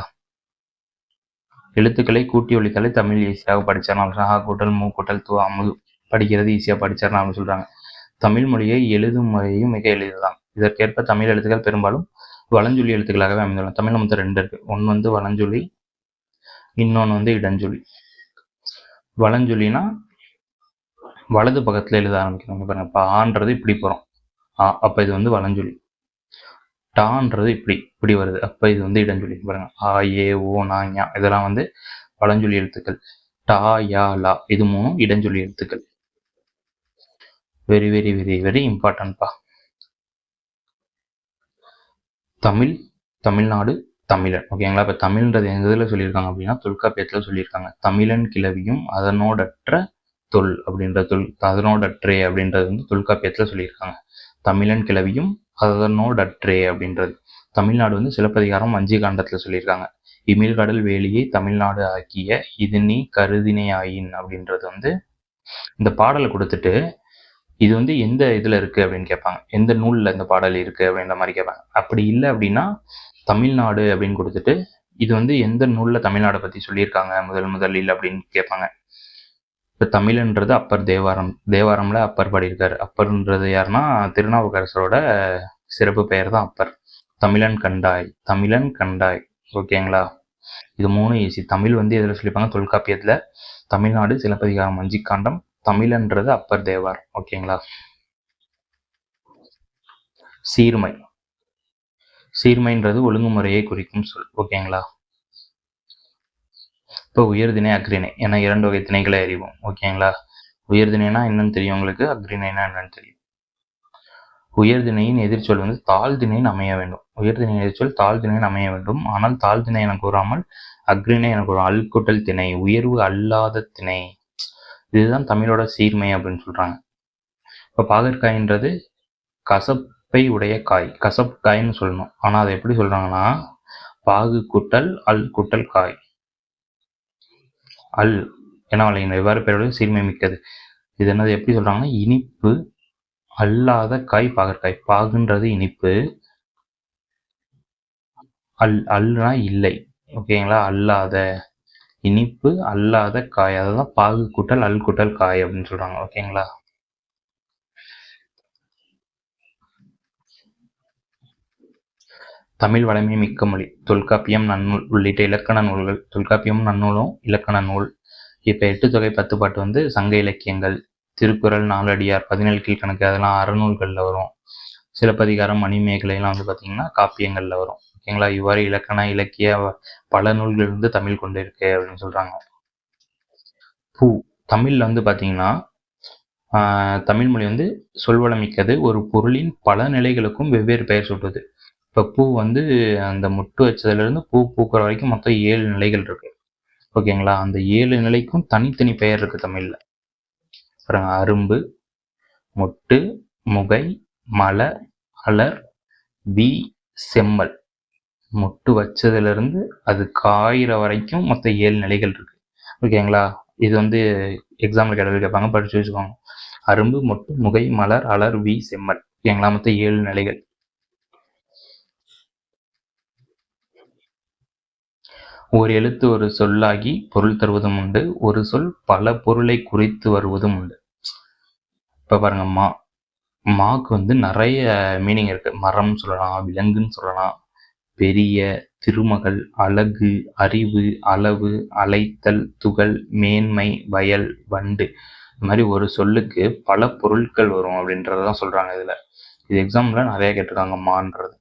எழுத்துக்களை கூட்டி ஒழித்தாலே தமிழ் ஈஸியாக படிச்சிடலாம். சஹா கூட்டல் மூ கூட்டல் து அமுது படிக்கிறது ஈஸியா படிச்சிடலாம் அப்படின்னு சொல்றாங்க. தமிழ் மொழியை எழுதும் முறையும் மிக எளிதுதான். இதற்கேற்ப தமிழ் எழுத்துக்கள் பெரும்பாலும் வலஞ்சொலி எழுத்துக்களாகவே அமைந்துள்ளன. தமிழ்ல மொத்தம் 2 இருக்கு. ஒன்று வந்து வலஞ்சொலி, இன்னொன்று வந்து இடஞ்சொலி. வலஞ்சொலினா வலது பக்கத்துல எழுத ஆரம்பிக்கணும். பாருங்க, இப்போ ஆன்றது இப்படி போறோம், அப்ப இது வந்து வலஞ்சொலி. டான்றது இப்படி வருது, அப்ப இது வந்து இடஞ்சொலி. பாருங்க, ஆ ஏ ஓ நா ஞா இதெல்லாம் வந்து வலஞ்சொலி எழுத்துக்கள். டா யா லா இது 3 இடஞ்சொலி எழுத்துக்கள். வெரி வெரி வெரி வெரி இம்பார்ட்டன்ட்பா. தமிழ், தமிழ்நாடு, தமிழன். ஓகேங்களா? இப்போ தமிழ்ன்றது எந்த இதில் சொல்லியிருக்காங்க அப்படின்னா தொல்காப்பியத்தில் சொல்லியிருக்காங்க. தமிழன் கிளவியும் அதனோடற்ற தொல் அப்படின்ற அதனோடற்றே அப்படின்றது வந்து தொல்காப்பியத்தில் சொல்லியிருக்காங்க. தமிழன் கிளவியும் அதனோடற்றே அப்படின்றது. தமிழ்நாடு வந்து சிலப்பதிகாரம் 5 காண்டத்தில் சொல்லியிருக்காங்க. இமிழ்கடல் வேலியை தமிழ்நாடு ஆக்கிய இது நீ கருதினை ஆயின் அப்படின்றது வந்து இந்த பாடலை கொடுத்துட்டு இது வந்து எந்த இதுல இருக்கு அப்படின்னு கேட்பாங்க. எந்த நூல்ல இந்த பாடல் இருக்கு அப்படின்ற மாதிரி கேட்பாங்க. அப்படி இல்லை அப்படின்னா தமிழ்நாடு அப்படின்னு கொடுத்துட்டு இது வந்து எந்த நூல்ல தமிழ்நாடை பத்தி சொல்லியிருக்காங்க முதலில் அப்படின்னு கேட்பாங்க. இப்ப தமிழ்ன்றது அப்பர் தேவாரம்ல அப்பர் பாடியிருக்காரு. அப்பர்ன்றது யாருன்னா திருநாவுக்கரசரோட சிறப்பு பெயர் தான் அப்பர். தமிழன் கண்டாய். ஓகேங்களா? இது 3 ஈஸி. தமிழ் வந்து எதுல சொல்லியிருப்பாங்க? தொல்காப்பியத்துல. தமிழ்நாடு சிலப்பதிகாரம் 5 காண்டம். தமிழன்றது அப்பர் தேவாரம். ஓகேங்களா? சீர்மைன்றது ஒழுங்குமுறையை குறிக்கும் சொல். ஓகேங்களா? இப்போ உயர்திணை அக்ரிணை என 2 வகை திணைகளை அறிவோம். ஓகேங்களா? உயர்திணைனா என்னன்னு தெரியும் உங்களுக்கு, அக்ரிணைனா என்னன்னு தெரியும். உயர்திணையின் எதிர்ச்சொல் வந்து தாழ்திணைன்னு அமைய வேண்டும். உயர்திணையின் எதிர்ச்சொல் தாழ்திணைன்னு அமைய வேண்டும். ஆனால் தாழ்திணை என கூறாமல் அக்ரிணை என கூறும். அல்குட்டல் திணை, உயர்வு அல்லாத திணை. இதுதான் தமிழோட சீர்மை அப்படின்னு சொல்றாங்க. இப்ப பாகற்காய்ன்றது கசப்பை உடைய காய், கசப்பு காய்ன்னு சொல்லணும். ஆனா அதை எப்படி சொல்றாங்கன்னா பாகு குட்டல் அல் குட்டல் காய். அல் என வளைகின்ற இவ்வாறு பெயருடைய சீர்மை மிக்கது. இது என்னது எப்படி சொல்றாங்கன்னா இனிப்பு அல்லாத காய் பாகற்காய். பாகுன்றது இனிப்பு, அல்லுனா இல்லை. ஓகேங்களா? அல்லாத, இனிப்பு அல்லாத காய், அதுதான் பாகு கூட்டல் அல் கூட்டல் காய் அப்படின்னு சொல்றாங்க. ஓகேங்களா? தமிழ் வளமை மிக்க மொழி. தொல்காப்பியம், நன்னூல் உள்ளிட்ட இலக்கண நூல்கள். தொல்காப்பியமும் நன்னூலும் இலக்கண நூல். இப்ப 8 தொகை 10 பாட்டு வந்து சங்க இலக்கியங்கள். திருக்குறள், நாலடியார், 17 கீழ்கணக்கு அதெல்லாம் அறநூல்கள்ல வரும். சிலப்பதிகாரம், மணிமேகலை எல்லாம் வந்து பாத்தீங்கன்னா காப்பியங்கள்ல வரும். ஓகேங்களா. இவ்வாறு இலக்கண இலக்கிய பல நூல்கள் வந்து தமிழ் கொண்டு இருக்கு அப்படின்னு சொல்றாங்க. பூ தமிழ்ல வந்து பார்த்தீங்கன்னா தமிழ் மொழி வந்து சொல்வளமிக்கது. ஒரு பொருளின் பல நிலைகளுக்கும் வெவ்வேறு பெயர் சூட்டுது. இப்போ பூ வந்து அந்த மொட்டு வச்சதுலேருந்து பூ பூக்கிற வரைக்கும் மொத்தம் 7 நிலைகள் இருக்கு. ஓகேங்களா. அந்த 7 நிலைக்கும் தனித்தனி பெயர் இருக்கு தமிழ்ல. பாருங்க, அரும்பு, மொட்டு, முகை, மலர், அலர், வி, செம்மல். மொட்டு வச்சதுலேருந்து அது காயிற வரைக்கும் மொத்தம் 7 நிலைகள் இருக்கு. ஓகேங்களா. இது வந்து எக்ஸாம்பிள் கேட்பாங்க, படிச்சு வச்சுக்கோங்க. அரும்பு, மொட்டு, முகை, மலர், அலர், வி, செம்மல். ஓகேங்களா. மொத்தம் 7 நிலைகள். ஒரு எழுத்து ஒரு சொல்லாகி பொருள் தருவதும் உண்டு. ஒரு சொல் பல பொருளை குறித்து வருவதும் உண்டு. இப்போ பாருங்க, மாக்கு வந்து நிறைய மீனிங் இருக்கு. மரம் சொல்லலாம், விலங்குன்னு சொல்லலாம், பெரிய, திருமகள், அழகு, அறிவு, அளவு, அழைத்தல், துகள், மேன்மை, வயல், வண்டு. இந்த மாதிரி ஒரு சொல்லுக்கு பல பொருட்கள் வரும் அப்படின்றதான் சொல்றாங்க இதுல. இது எக்ஸாம்ல நிறைய கேட்டிருக்காங்க மான்றது.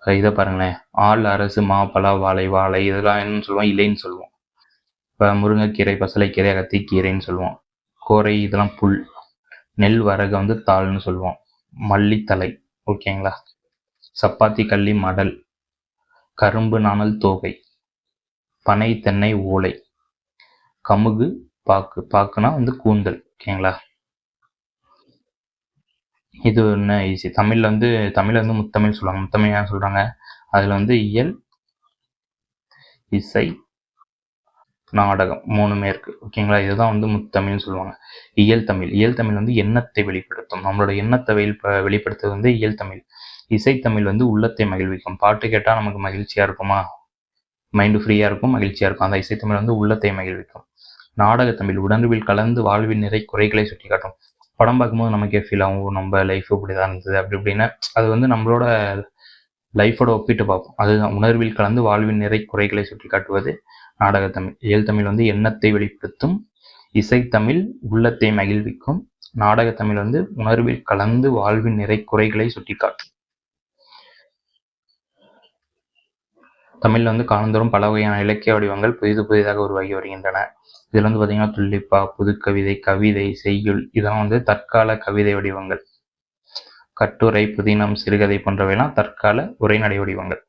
இதை பாருங்களேன், ஆள், அரசு, மா, பலா, வாழை, வாழை இதெல்லாம் என்னன்னு சொல்லுவோம், இலைன்னு சொல்லுவோம். இப்போ முருங்கைக்கீரை, பசலைக்கீரை, அகத்திக்கீரைன்னு சொல்லுவோம். கோரை இதெல்லாம் புல். நெல் வரகை வந்து தாள்னு சொல்லுவோம். மல்லித்தலை. ஓகேங்களா. சப்பாத்தி, கள்ளி, மடல். கரும்பு, நாணல், தோகை. பனை, தென்னை, ஓலை. கமுகு, பாக்கு. பாக்குனா வந்து கூந்தல். ஓகேங்களா. இது ஒன்று ஈஸி. தமிழ்ல வந்து முத்தமிழ் சொல்லுவாங்க. முத்தமிழ் ஏன் சொல்றாங்க, அதுல வந்து இயல், இசை, நாடகம் 3மே இருக்கு. ஓகேங்களா. இதுதான் வந்து முத்தமிழ்னு சொல்லுவாங்க. இயல் தமிழ். இயல் தமிழ் வந்து எண்ணத்தை வெளிப்படுத்தும். நம்மளோட எண்ணத்தை வெளிப்படுத்துவது வந்து இயல் தமிழ். இசைத்தமிழ் வந்து உள்ளத்தை மகிழ்விக்கும். பாட்டு கேட்டால் நமக்கு மகிழ்ச்சியா இருக்குமா, மைண்டு ஃப்ரீயா இருக்கும், மகிழ்ச்சியா இருக்கும். அந்த இசைத்தமிழ் வந்து உள்ளத்தை மகிழ்விக்கும். நாடகத்தமிழ் உணர்வில் கலந்து வாழ்வின் நிறை குறைகளை சுட்டி காட்டும். படம் பார்க்கும்போது நமக்கே ஃபீல் ஆகும், நம்ம லைஃப் இப்படிதான் இருந்தது அப்படி இப்படின்னு. அது வந்து நம்மளோட லைஃபோட ஒப்பிட்டு பார்ப்போம். அதுதான் உணர்வில் கலந்து வாழ்வின் நிறை குறைகளை சுட்டி காட்டுவது நாடகத்தமிழ். இயல் தமிழ் வந்து எண்ணத்தை வெளிப்படுத்தும். இசைத்தமிழ் உள்ளத்தை மகிழ்விக்கும். நாடகத்தமிழ் வந்து உணர்வில் கலந்து வாழ்வின் நிறை குறைகளை சுட்டி காட்டும். தமிழ்ல வந்து காலந்தோறும் பல வகையான இலக்கிய வடிவங்கள் புதிதாக உருவாகி வருகின்றன. இதுல வந்து பார்த்தீங்கன்னா துள்ளிப்பா, புதுக்கவிதை, கவிதை, செய்யுள் இதெல்லாம் வந்து தற்கால கவிதை வடிவங்கள். கட்டுரை, புதினம், சிறுகதை போன்றவையெல்லாம் தற்கால உரைநடை வடிவங்கள்.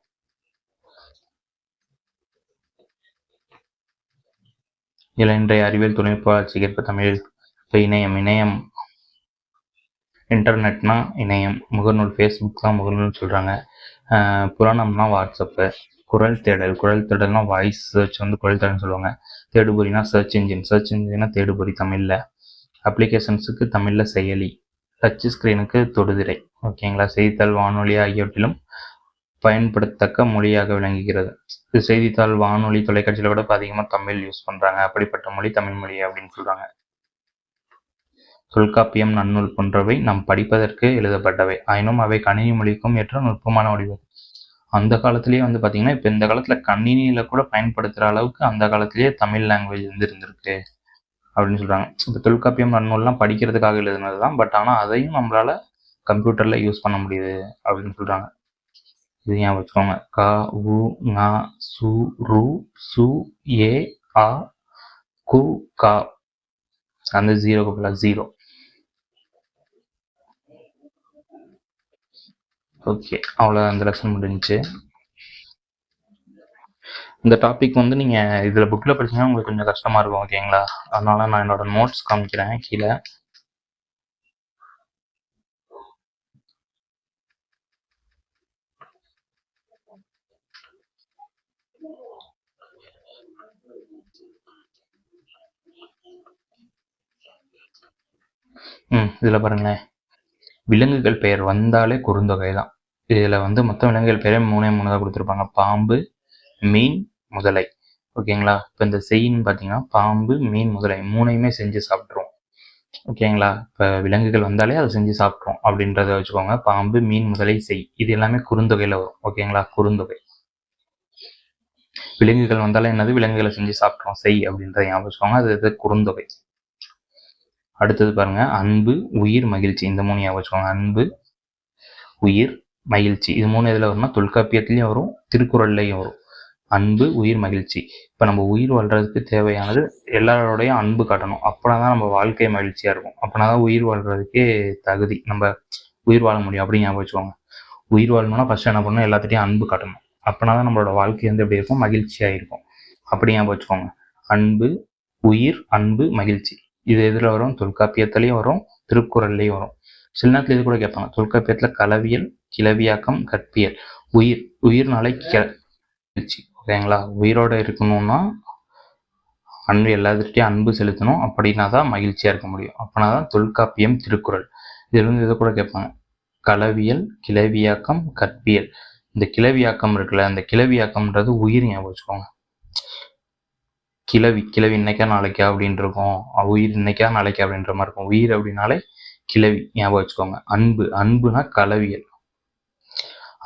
இன்றைய அறிவியல் தொழில்நுட்ப வளர்ச்சிக்கு தமிழில் இப்போ இணையம் இன்டர்நெட்னா இணையம், முகநூல் ஃபேஸ்புக் தான் முகநூல்னு சொல்கிறாங்க. புராணம்னா வாட்ஸ்அப்பு. குரல் தேடல்னா வாய்ஸ் சர்ச் வந்து குரல் தேடல்னு சொல்லுவாங்க. தேடுபொறினா சர்ச் இன்ஜினா தேடுபொறி தமிழில். அப்ளிகேஷன்ஸுக்கு தமிழில் செயலி. டச் ஸ்க்ரீனுக்கு தொடுதிரை. ஓகேங்களா. செய்தித்தாள், வானொலி ஆகியவற்றிலும் பயன்படுத்தத்தக்க மொழியாக விளங்குகிறது. செய்தித்தாள், வானொலி, தொலைக்காட்சியில் கூட இப்போ அதிகமாக தமிழ் யூஸ் பண்ணுறாங்க. அப்படிப்பட்ட மொழி தமிழ் மொழி அப்படின்னு சொல்கிறாங்க. தொல்காப்பியம், நன்னூல் போன்றவை நாம் படிப்பதற்கு எழுதப்பட்டவை. ஆயினும் அவை கணினி மொழிக்கும் ஏற்ற நுட்பமான வடிவம். அந்த காலத்திலேயே வந்து பார்த்தீங்கன்னா, இப்போ இந்த காலத்தில் கணினியில் கூட பயன்படுத்துகிற அளவுக்கு அந்த காலத்திலேயே தமிழ் லாங்குவேஜ் வந்து இருந்திருக்கு அப்படின்னு சொல்கிறாங்க. இப்போ தொல்காப்பியம், நன்னூல்லாம் படிக்கிறதுக்காக எழுதுனது தான். பட் ஆனால் அதையும் நம்மளால் கம்ப்யூட்டரில் யூஸ் பண்ண முடியுது அப்படின்னு சொல்கிறாங்க. இது ஞாபகம் வச்சுக்கோங்க. க, உ, ங, சு, ரு, சு, ஏ, ஆ, கு, கா. அந்த 0க்கு பதிலாக 0. ஓகே, அவ்வளோ அந்த லெசன் முடிஞ்சுச்சு. இந்த டாபிக் வந்து நீங்கள் இதில் புக்கில் படிச்சீங்கன்னா உங்களுக்கு கொஞ்சம் கஷ்டமாக இருக்கும். ஓகேங்களா. அதனால நான் என்னோட நோட்ஸ் காமிக்கிறேன் கீழே. இதில் பாருங்களேன், விலங்குகள் பெயர் வந்தாலே குறுந்தொகை தான். இதில் வந்து மொத்தம் விலங்குகள் பெயரே 3 தான் கொடுத்துருப்பாங்க. பாம்பு, மீன், முதலை. ஓகேங்களா. இப்போ இந்த செய்ன்னு பார்த்தீங்கன்னா பாம்பு, மீன், முதலை 3யுமே செஞ்சு சாப்பிட்ருவோம். ஓகேங்களா. இப்போ விலங்குகள் வந்தாலே அதை செஞ்சு சாப்பிட்றோம் அப்படின்றத வச்சுக்கோங்க. பாம்பு, மீன், முதலை, செய் இது எல்லாமே குறுந்தொகையில் வரும். ஓகேங்களா. குறுந்தொகை. விலங்குகள் வந்தாலே என்னது, விலங்குகளை செஞ்சு சாப்பிட்றோம் செய் அப்படின்றத ஞாபகம் வச்சுக்கோங்க. அது குறுந்தொகை. அடுத்தது பாருங்க, அன்பு, உயிர், மகிழ்ச்சி இந்த 3 ஞாபகம் வச்சுக்கோங்க. அன்பு, உயிர், மகிழ்ச்சி. இது 3 எதில் வரும்னா தொல்காப்பியத்துலேயும் வரும், திருக்குறள்லையும் வரும். அன்பு, உயிர், மகிழ்ச்சி. இப்போ நம்ம உயிர் வாழ்றதுக்கு தேவையானது எல்லாரோடையும் அன்பு காட்டணும். அப்படின்னா தான் நம்ம வாழ்க்கை மகிழ்ச்சியாக இருக்கும். அப்படின்னா தான் உயிர் வாழ்றதுக்கே தகுதி, நம்ம உயிர் வாழ முடியும் அப்படின்னு ஞாபகம் வச்சுக்கோங்க. உயிர் வாழணும்னா ஃபஸ்ட்டு என்ன பண்ணணும், எல்லாத்திட்டையும் அன்பு காட்டணும். அப்படின்னா தான் நம்மளோட வாழ்க்கை வந்து எப்படி இருக்கும், மகிழ்ச்சியாக இருக்கும். அப்படி ஞாபகம் வச்சுக்கோங்க. அன்பு, உயிர், அன்பு, மகிழ்ச்சி. இது எதில் வரும், தொல்காப்பியத்துலேயும் வரும், திருக்குறள்லேயும் வரும். சில நேரத்தில் இது கூட கேட்பாங்க, தொல்காப்பியத்தில் களவியல், கிளவியாக்கம், கற்பியல். உயிர், உயிர்னாலே மகிழ்ச்சி. ஓகேங்களா. உயிரோடு இருக்கணும்னா அன்பு, எல்லாத்துட்டையும் அன்பு செலுத்தணும். அப்படின்னா தான் மகிழ்ச்சியாக இருக்க முடியும். அப்படின்னா தான் தொல்காப்பியம், திருக்குறள். இதில் வந்து இதை கூட கேட்பாங்க, களவியல், கிளவியாக்கம், கற்பியல். இந்த கிளவியாக்கம் இருக்குல்ல, அந்த கிளவியாக்கம்ன்றது உயிர் ஞாபகம் வச்சுக்கோங்க. கிளவி இன்னைக்கா நாளைக்கா அப்படின்னு இருக்கும், உயிர் இன்னைக்கா நாளைக்கா அப்படின்ற மாதிரி இருக்கும். உயிர் அப்படின்னாலே கிளவி ஞாபகம் வச்சுக்கோங்க. அன்புனா களவியல்,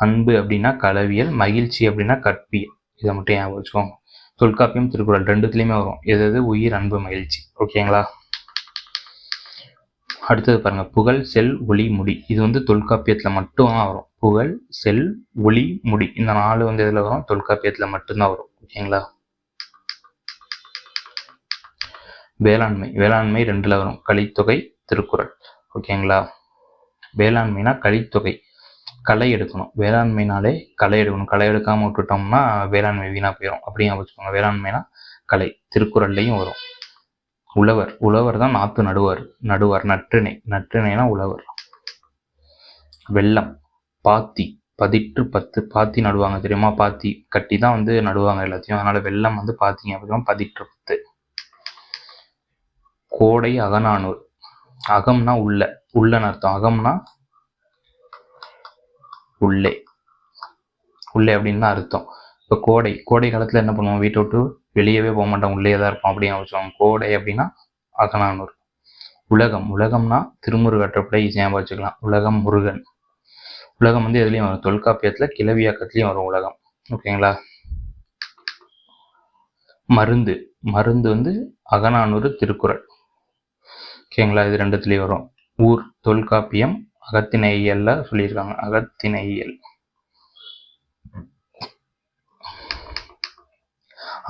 அன்பு அப்படின்னா களவியல், மகிழ்ச்சி அப்படின்னா கற்பியல். இதை மட்டும் ஞாபகம் வச்சுக்கோங்க. தொல்காப்பியம், திருக்குறள் ரெண்டுத்துலேயுமே வரும் எது, உயிர், அன்பு, மகிழ்ச்சி. ஓகேங்களா. அடுத்தது பாருங்க, புகழ், செல், ஒளி, முடி. இது வந்து தொல்காப்பியத்தில் மட்டும்தான் வரும். புகழ், செல், ஒளி, முடி. இந்த 4 வந்து எதில் வரும், தொல்காப்பியத்தில் மட்டும்தான் வரும். ஓகேங்களா. வேளாண்மை 2ல் வரும், கலித்தொகை, திருக்குறள். ஓகேங்களா. வேளாண்மைனா கலித்தொகை, களை எடுக்கணும். வேளாண்மைனாலே களை எடுக்கணும். களை எடுக்காமல் விட்டுட்டோம்னா வேளாண்மை வீணாக போயிடும். அப்படியே வச்சுக்கோங்க. வேளாண்மைனா களை, திருக்குறள்லையும் வரும். உழவர் தான் நாற்று நடுவார். நற்றிணைனா உழவர். வெள்ளம், பாத்தி, பதிற்று பத்து. பாத்தி நடுவாங்க தெரியுமா, பாத்தி கட்டி தான் வந்து நடுவாங்க எல்லாத்தையும். அதனால வெள்ளம் வந்து பாத்திங்க அப்படின்னா பதிற்று பத்து. கோடை, அகநானூறு. அகம்னா உள்ளன்னு அர்த்தம். அகம்னா உள்ளே அப்படின்னு தான் அர்த்தம். இப்போ கோடை காலத்தில் என்ன பண்ணுவோம், வீட்டை விட்டு வெளியவே போக மாட்டோம், உள்ளே தான் இருப்போம் அப்படின்னு வச்சுக்கோங்க. கோடை அப்படின்னா அகநானூறு. உலகம்னா திருமுருகாற்றுப்படை ஞாபகம் வச்சுக்கலாம். உலகம், முருகன். உலகம் வந்து எதுலையும் வரும், தொல்காப்பியத்தில் கிளவியாக்கத்துலையும் வரும் உலகம். ஓகேங்களா. மருந்து வந்து அகநானூறு, திருக்குறள். ஓகேங்களா. இது ரெண்டுத்துலேயும் வரும். ஊர், தொல்காப்பியம், அகத்திணையியல்ல சொல்லியிருக்காங்க, அகத்திணையியல்.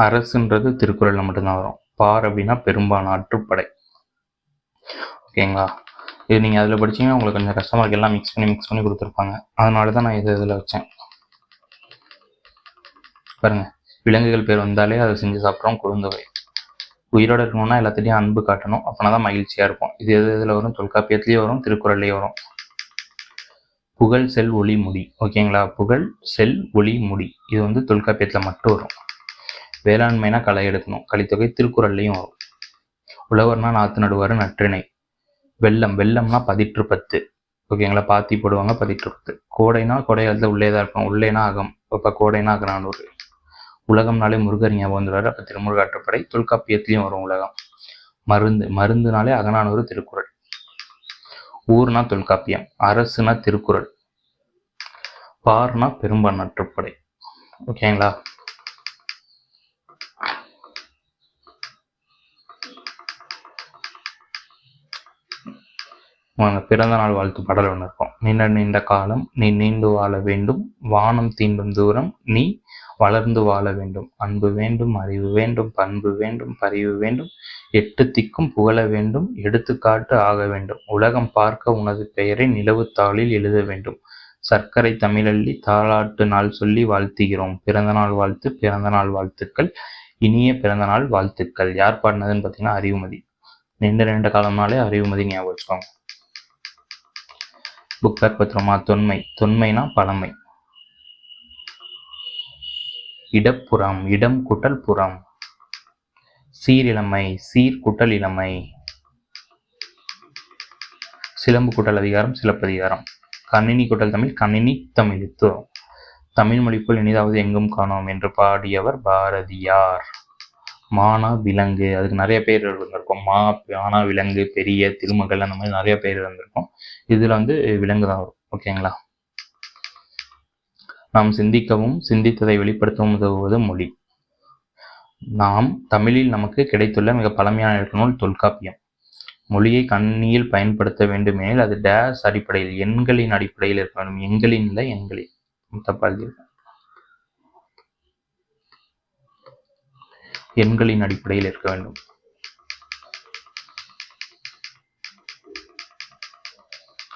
அரசுன்றது திருக்குறள்ல மட்டும்தான் வரும். பார் அப்படின்னா பெரும்பாலான ஆற்றுப்படை. ஓகேங்களா. இது நீங்கள் அதில் படிச்சீங்கன்னா உங்களுக்கு கொஞ்சம் கஷ்டமாக இருக்கு, எல்லாம் மிக்ஸ் பண்ணி கொடுத்துருப்பாங்க. அதனால தான் நான் இதில் வச்சேன். பாருங்க, விலங்குகள் பேர் வந்தாலே அதை செஞ்சு சாப்பிட்றோம், குறுந்தொகை. உயிரோடு இருக்கணும்னா எல்லாத்திட்டையும் அன்பு காட்டணும், அப்படின்னா தான் மகிழ்ச்சியாக இருக்கும். இது இதில் வரும், தொல்காப்பியத்துலேயும் வரும், திருக்குறள்லேயும் வரும். புகழ், செல், ஒளி, முடி. ஓகேங்களா. புகழ், செல், ஒளி, முடி. இது வந்து தொல்காப்பியத்தில் மட்டும் வரும். வேளாண்மைனா களை எடுக்கணும், கலித்தொகை, திருக்குறள்லையும் வரும். உழவர்னா நாற்று நடுவார், நற்றிணை. வெள்ளம்னா பதிற்று பத்து. ஓகேங்களா. பாத்தி போடுவாங்க, பதிற்று பத்து. கோடைனா கோடை காலத்தில் உள்ளே தான் இருக்கும், உள்ளேனா அகம். இப்போ கோடைனா அகநானூறு. உலகம்னாலே முருகர் ஞாபகம் வந்துடுவார், அப்போ திருமுருகாற்றுப்படை. தொல்காப்பியத்துலேயும் வரும் உலகம். மருந்துனாலே அகநானூறு, திருக்குறள். ஊர்னா தொல்காப்பியம். அரசுனா திருக்குறள். பார்னா பெரும்பான்மையாற்றுப்படை. ஓகேங்களா. பிறந்த நாள் வாழ்த்து பாடல் ஒன்று இருக்கும். நீண்ட காலம் நீ நீண்டு வாழ வேண்டும், வானம் தீண்டும் தூரம் நீ வளர்ந்து வாழ வேண்டும், அன்பு வேண்டும், அறிவு வேண்டும், பண்பு வேண்டும், பரிவு வேண்டும், 8 திக்கும் புகழ வேண்டும், எடுத்துக்காட்டு ஆக வேண்டும், உலகம் பார்க்க உனது பெயரை நிலவுத்தாளில் எழுத வேண்டும், சர்க்கரை தமிழள்ளி தாலாட்டு நாள் சொல்லி வாழ்த்துகிறோம், பிறந்தநாள் வாழ்த்து, பிறந்தநாள் வாழ்த்துக்கள், இனிய பிறந்தநாள் வாழ்த்துக்கள். யார் பாடினதுன்னு பார்த்தீங்கன்னா அறிவுமதி. நீண்ட காலம்னாலே அறிவுமதி ஞாபகம் வச்சுக்கோங்க. புக் பேக் பத்திரமா. தொன்மைனா பழமை. இடப்புறம், இடம் கூட்டல் புறம். சீரிழமை, சீர் கூட்டல் இளமை. சிலம்பு கூட்டல் அதிகாரம், சிலப்பதிகாரம். கணினி கூட்டல் தமிழ், கணினி தமிழுத்து. தமிழ் மொழி போல் இனிதாவது எங்கும் காணோம் என்று பாடியவர் பாரதியார். மானா விலங்கு, அதுக்கு நிறைய பேர் இருந்திருக்கும். மானா விலங்கு, பெரிய திருமகள், அந்த மாதிரி நிறைய பேர் இருந்திருக்கும். இதுல வந்து விலங்கு தான் வரும். ஓகேங்களா. நாம் சிந்திக்கவும் சிந்தித்ததை வெளிப்படுத்தவும் உதவுவது மொழி. நாம் தமிழில் நமக்கு கிடைத்துள்ள மிக பழமையான நூல் தொல்காப்பியம். மொழியை கணினியில் பயன்படுத்த வேண்டுமெனில் அது டேஸ் அடிப்படையில், எண்களின் அடிப்படையில் இருக்க வேண்டும். எண்களின் இல்லை, எண்களில். தப்பாக எண்களின் அடிப்படையில் இருக்க வேண்டும்.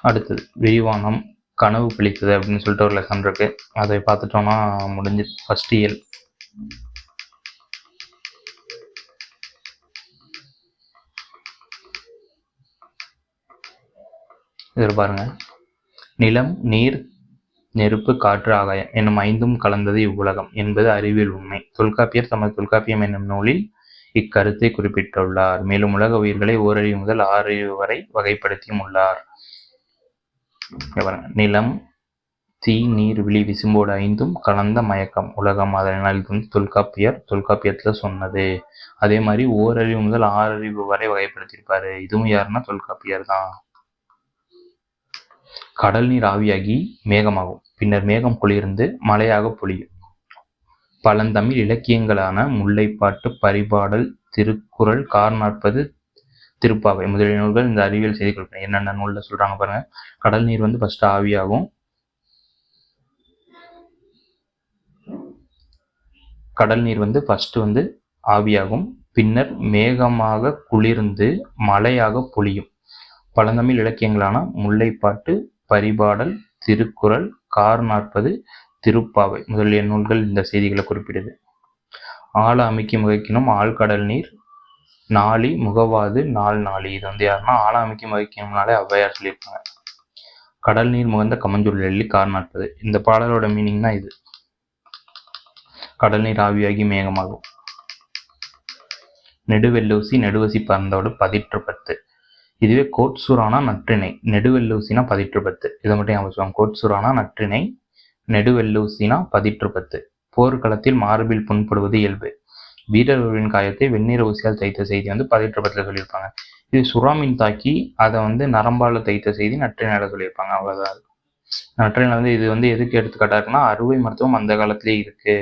அடுத்தது விரிவானம், கனவு பிழைத்தது அப்படின்னு சொல்லிட்டு ஒரு லெசன் இருக்கு. அதை பார்த்துட்டோம்னா முடிஞ்சு ஃபர்ஸ்ட் இயல். இதில் பாருங்க, நிலம், நீர், நெருப்பு, காற்று, ஆகாயம் என்னும் 5ம் கலந்தது இவ்வுலகம் என்பது அறிவியல் உண்மை. தொல்காப்பியர் தமது தொல்காப்பியம் என்னும் நூலில் இக்கருத்தை குறிப்பிட்டுள்ளார். மேலும் உலக உயிர்களை ஓரறிவு முதல் 6 அறிவு வரை வகைப்படுத்தியும் உள்ளார். நிலம், தீ, நீர், விழி, விசும்போடு 5ம் கலந்த மயக்கம் உலகம். அதனால் இது வந்து தொல்காப்பியத்துல சொன்னது. அதே மாதிரி ஓரறிவு முதல் 6 அறிவு வரை வகைப்படுத்தியிருப்பாரு. இதுவும் யாருன்னா தொல்காப்பியர் தான். கடல் நீர் ஆவியாகி மேகமாகும். பின்னர் மேகம் குளிர்ந்து மழையாக பொழியும். பழந்தமிழ் இலக்கியங்களான முல்லைப்பாட்டு, பரிபாடல், திருக்குறள், கார்40, திருப்பாவை முதலிய நூல்கள் இந்த அறிவியல் செய்தி கொடுப்பேன். என்னென்ன நூல்ல சொல்றாங்க பாருங்க. கடல் நீர் வந்து ஃபர்ஸ்ட் ஆவியாகும். கடல் நீர் வந்து ஃபர்ஸ்ட் வந்து ஆவியாகும். பின்னர் மேகமாக குளிர்ந்து மழையாக பொழியும். பழந்தமிழ் இலக்கியங்களான முல்லைப்பாட்டு, பரிபாடல், திருக்குறள், கார்40, திருப்பாவை முதலிய நூல்கள் இந்த செய்திகளை குறிப்பிடுது. ஆழ அமைக்கி முகைக்கினும் ஆழ்கடல் நீர் நாளி முகவாது நாள் நாளி. இது வந்து யாருன்னா ஆழ அமைக்கி முகைக்கணும்னாலே ஔவையார் சொல்லியிருப்பாங்க. கடல் நீர் முகந்த கமஞ்சொல் எள்ளி கார்40. இந்த பாடலோட மீனிங் தான் இது. கடல் நீர் ஆவியாகி மேகமாகும். நெடுவெல்லூசி நெடுவசி பறந்தோடு 10 இதுவே கோட்சூரானா நற்றிணை. நெடுவெல்லூசினா 10. இதை மட்டும் ஞாபகம். கோட்சூரானா நற்றிணை, நெடுவெல்லூசினா 10. போர்க்களத்தில் மார்பில் புண்படுவது இயல்பு. வீரர்களின் காயத்தை வெந்நீர் ஊசியால் தைத்த செய்தி வந்து 10 சொல்லியிருப்பாங்க. இது சுறாமீன் தாக்கி அதை வந்து நரம்பால தைத்த செய்தி நற்றிணையில சொல்லியிருப்பாங்க. அவ்வளவுதான். நற்றிணையில வந்து இது வந்து எதுக்கு எடுத்துக்காட்டா இருக்குன்னா, அறுவை மருத்துவம் அந்த காலத்திலேயே இருக்கு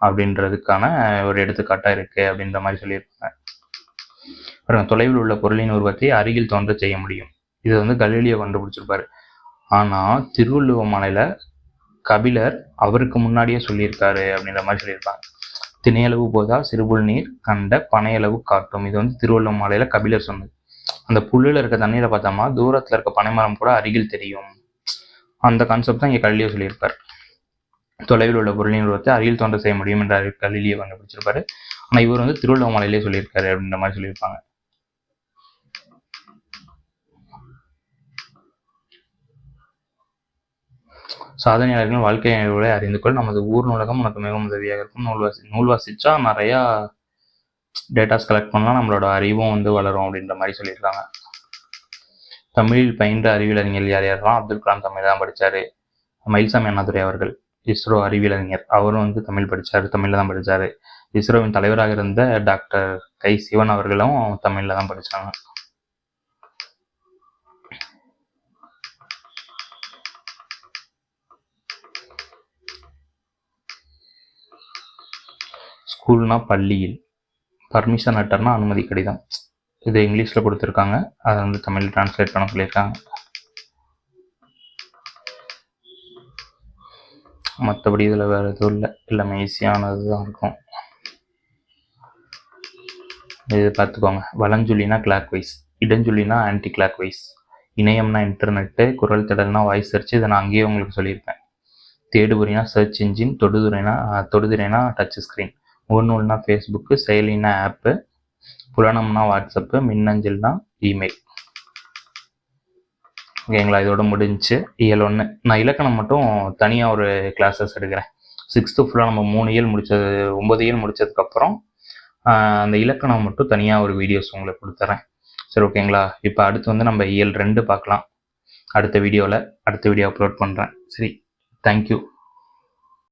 அப்படின்றதுக்கான ஒரு எடுத்துக்காட்டா இருக்கு அப்படின்ற மாதிரி சொல்லியிருப்பாங்க. தொலைவில் உள்ள பொருளின் உருவத்தை அருகில் தோன்ற செய்ய முடியும். இது வந்து கலீலியோ கண்டுபிடிச்சிருப்பாரு. ஆனா திருவள்ளுவமலையில கபிலர் அவருக்கு முன்னாடியே சொல்லியிருக்காரு அப்படின்ற மாதிரி சொல்லியிருப்பாங்க. திணையளவு போதா சிறுபுல் நீர் கண்ட பனையளவு காட்டும். இது வந்து திருவள்ளுவமலையில கபிலர் சொன்னது. அந்த புல்லுல இருக்க தண்ணீரை பார்த்தோம்னா தூரத்துல இருக்க பனைமரம் கூட அருகில் தெரியும். அந்த கான்செப்ட் தான் இங்க கலீலியோ சொல்லியிருப்பாரு. தொலைவில் உள்ள பொருளின் உருவத்தை அருகில் தோன்ற செய்ய முடியும் என்ற கலீலியோ கண்டுபிடிச்சிருப்பாரு. ஆனா இவர் வந்து திருவள்ளுவமலையிலே சொல்லியிருக்காரு அப்படின்ற மாதிரி சொல்லியிருப்பாங்க. சாதனையாளர்களின் வாழ்க்கை நிகழ்வுகளை அறிந்து கொள். நமது ஊர் நூலகம் உனக்கு மிகவும் உதவியாக இருக்கும். நூல் வாசிச்சா நிறைய டேட்டாஸ் கலெக்ட் பண்ணலாம், நம்மளோட அறிவும் வந்து வளரும் அப்படின்ற மாதிரி சொல்லியிருக்காங்க. தமிழில் பயின்ற அறிவியல் அறிஞர் யார் யாரெல்லாம்? அப்துல் கலாம் தமிழ் தான் படித்தார். மயில்சாமி அண்ணாதுரை அவர்கள் இஸ்ரோ அறிவியல் அறிஞர், அவரும் வந்து தமிழ் படித்தார், தமிழில் தான் படித்தார். இஸ்ரோவின் தலைவராக இருந்த டாக்டர் கை சிவன் அவர்களும் தமிழில் தான் படித்தாங்க. ஸ்கூல்னா பள்ளியில், பர்மிஷன் லெட்டர்னா அனுமதி கடிதம். இது இங்கிலீஷில் கொடுத்துருக்காங்க, அதை வந்து தமிழ் டிரான்ஸ்லேட் பண்ண சொல்லியிருக்காங்க. மற்றபடி இதில் வேறு எதுவும் இல்லை, எல்லாமே ஈஸியானது தான் இருக்கும். இது பார்த்துக்கோங்க. வலஞ்சுள்ளினா கிளாக் வைஸ், இடஞ்சுள்ளினா ஆன்டி கிளாக் வைஸ், இணையம்னா இன்டர்நெட்டு, குரல் திடல்னா வாய்ஸ் சர்ச். இதை நான் அங்கேயே உங்களுக்கு சொல்லியிருப்பேன். தேடுபொறினா சர்ச் இன்ஜின், தொடுதிரைனா டச் ஸ்க்ரீன், முகநூல்னா ஃபேஸ்புக்கு, செயலினா ஆப்பு, புலனம்னா வாட்ஸ்அப்பு, மின்னஞ்சல்னா இமெயில். ஓகேங்களா? இதோட முடிஞ்சு இயல் 1. நான் இலக்கணம் மட்டும் தனியாக ஒரு கிளாஸஸ் எடுக்கிறேன். 6th ஃபுல்லாக நம்ம 3 இயல் முடித்தது, 9 இயல் முடித்ததுக்கப்புறம் அந்த இலக்கணம் மட்டும் தனியாக ஒரு வீடியோஸ் உங்களுக்கு கொடுத்துட்றேன். சரி, ஓகேங்களா? இப்போ அடுத்து வந்து நம்ம இயல் 2 பார்க்கலாம் அடுத்த வீடியோ அப்லோட் பண்ணுறேன். சரி, தேங்க்யூ.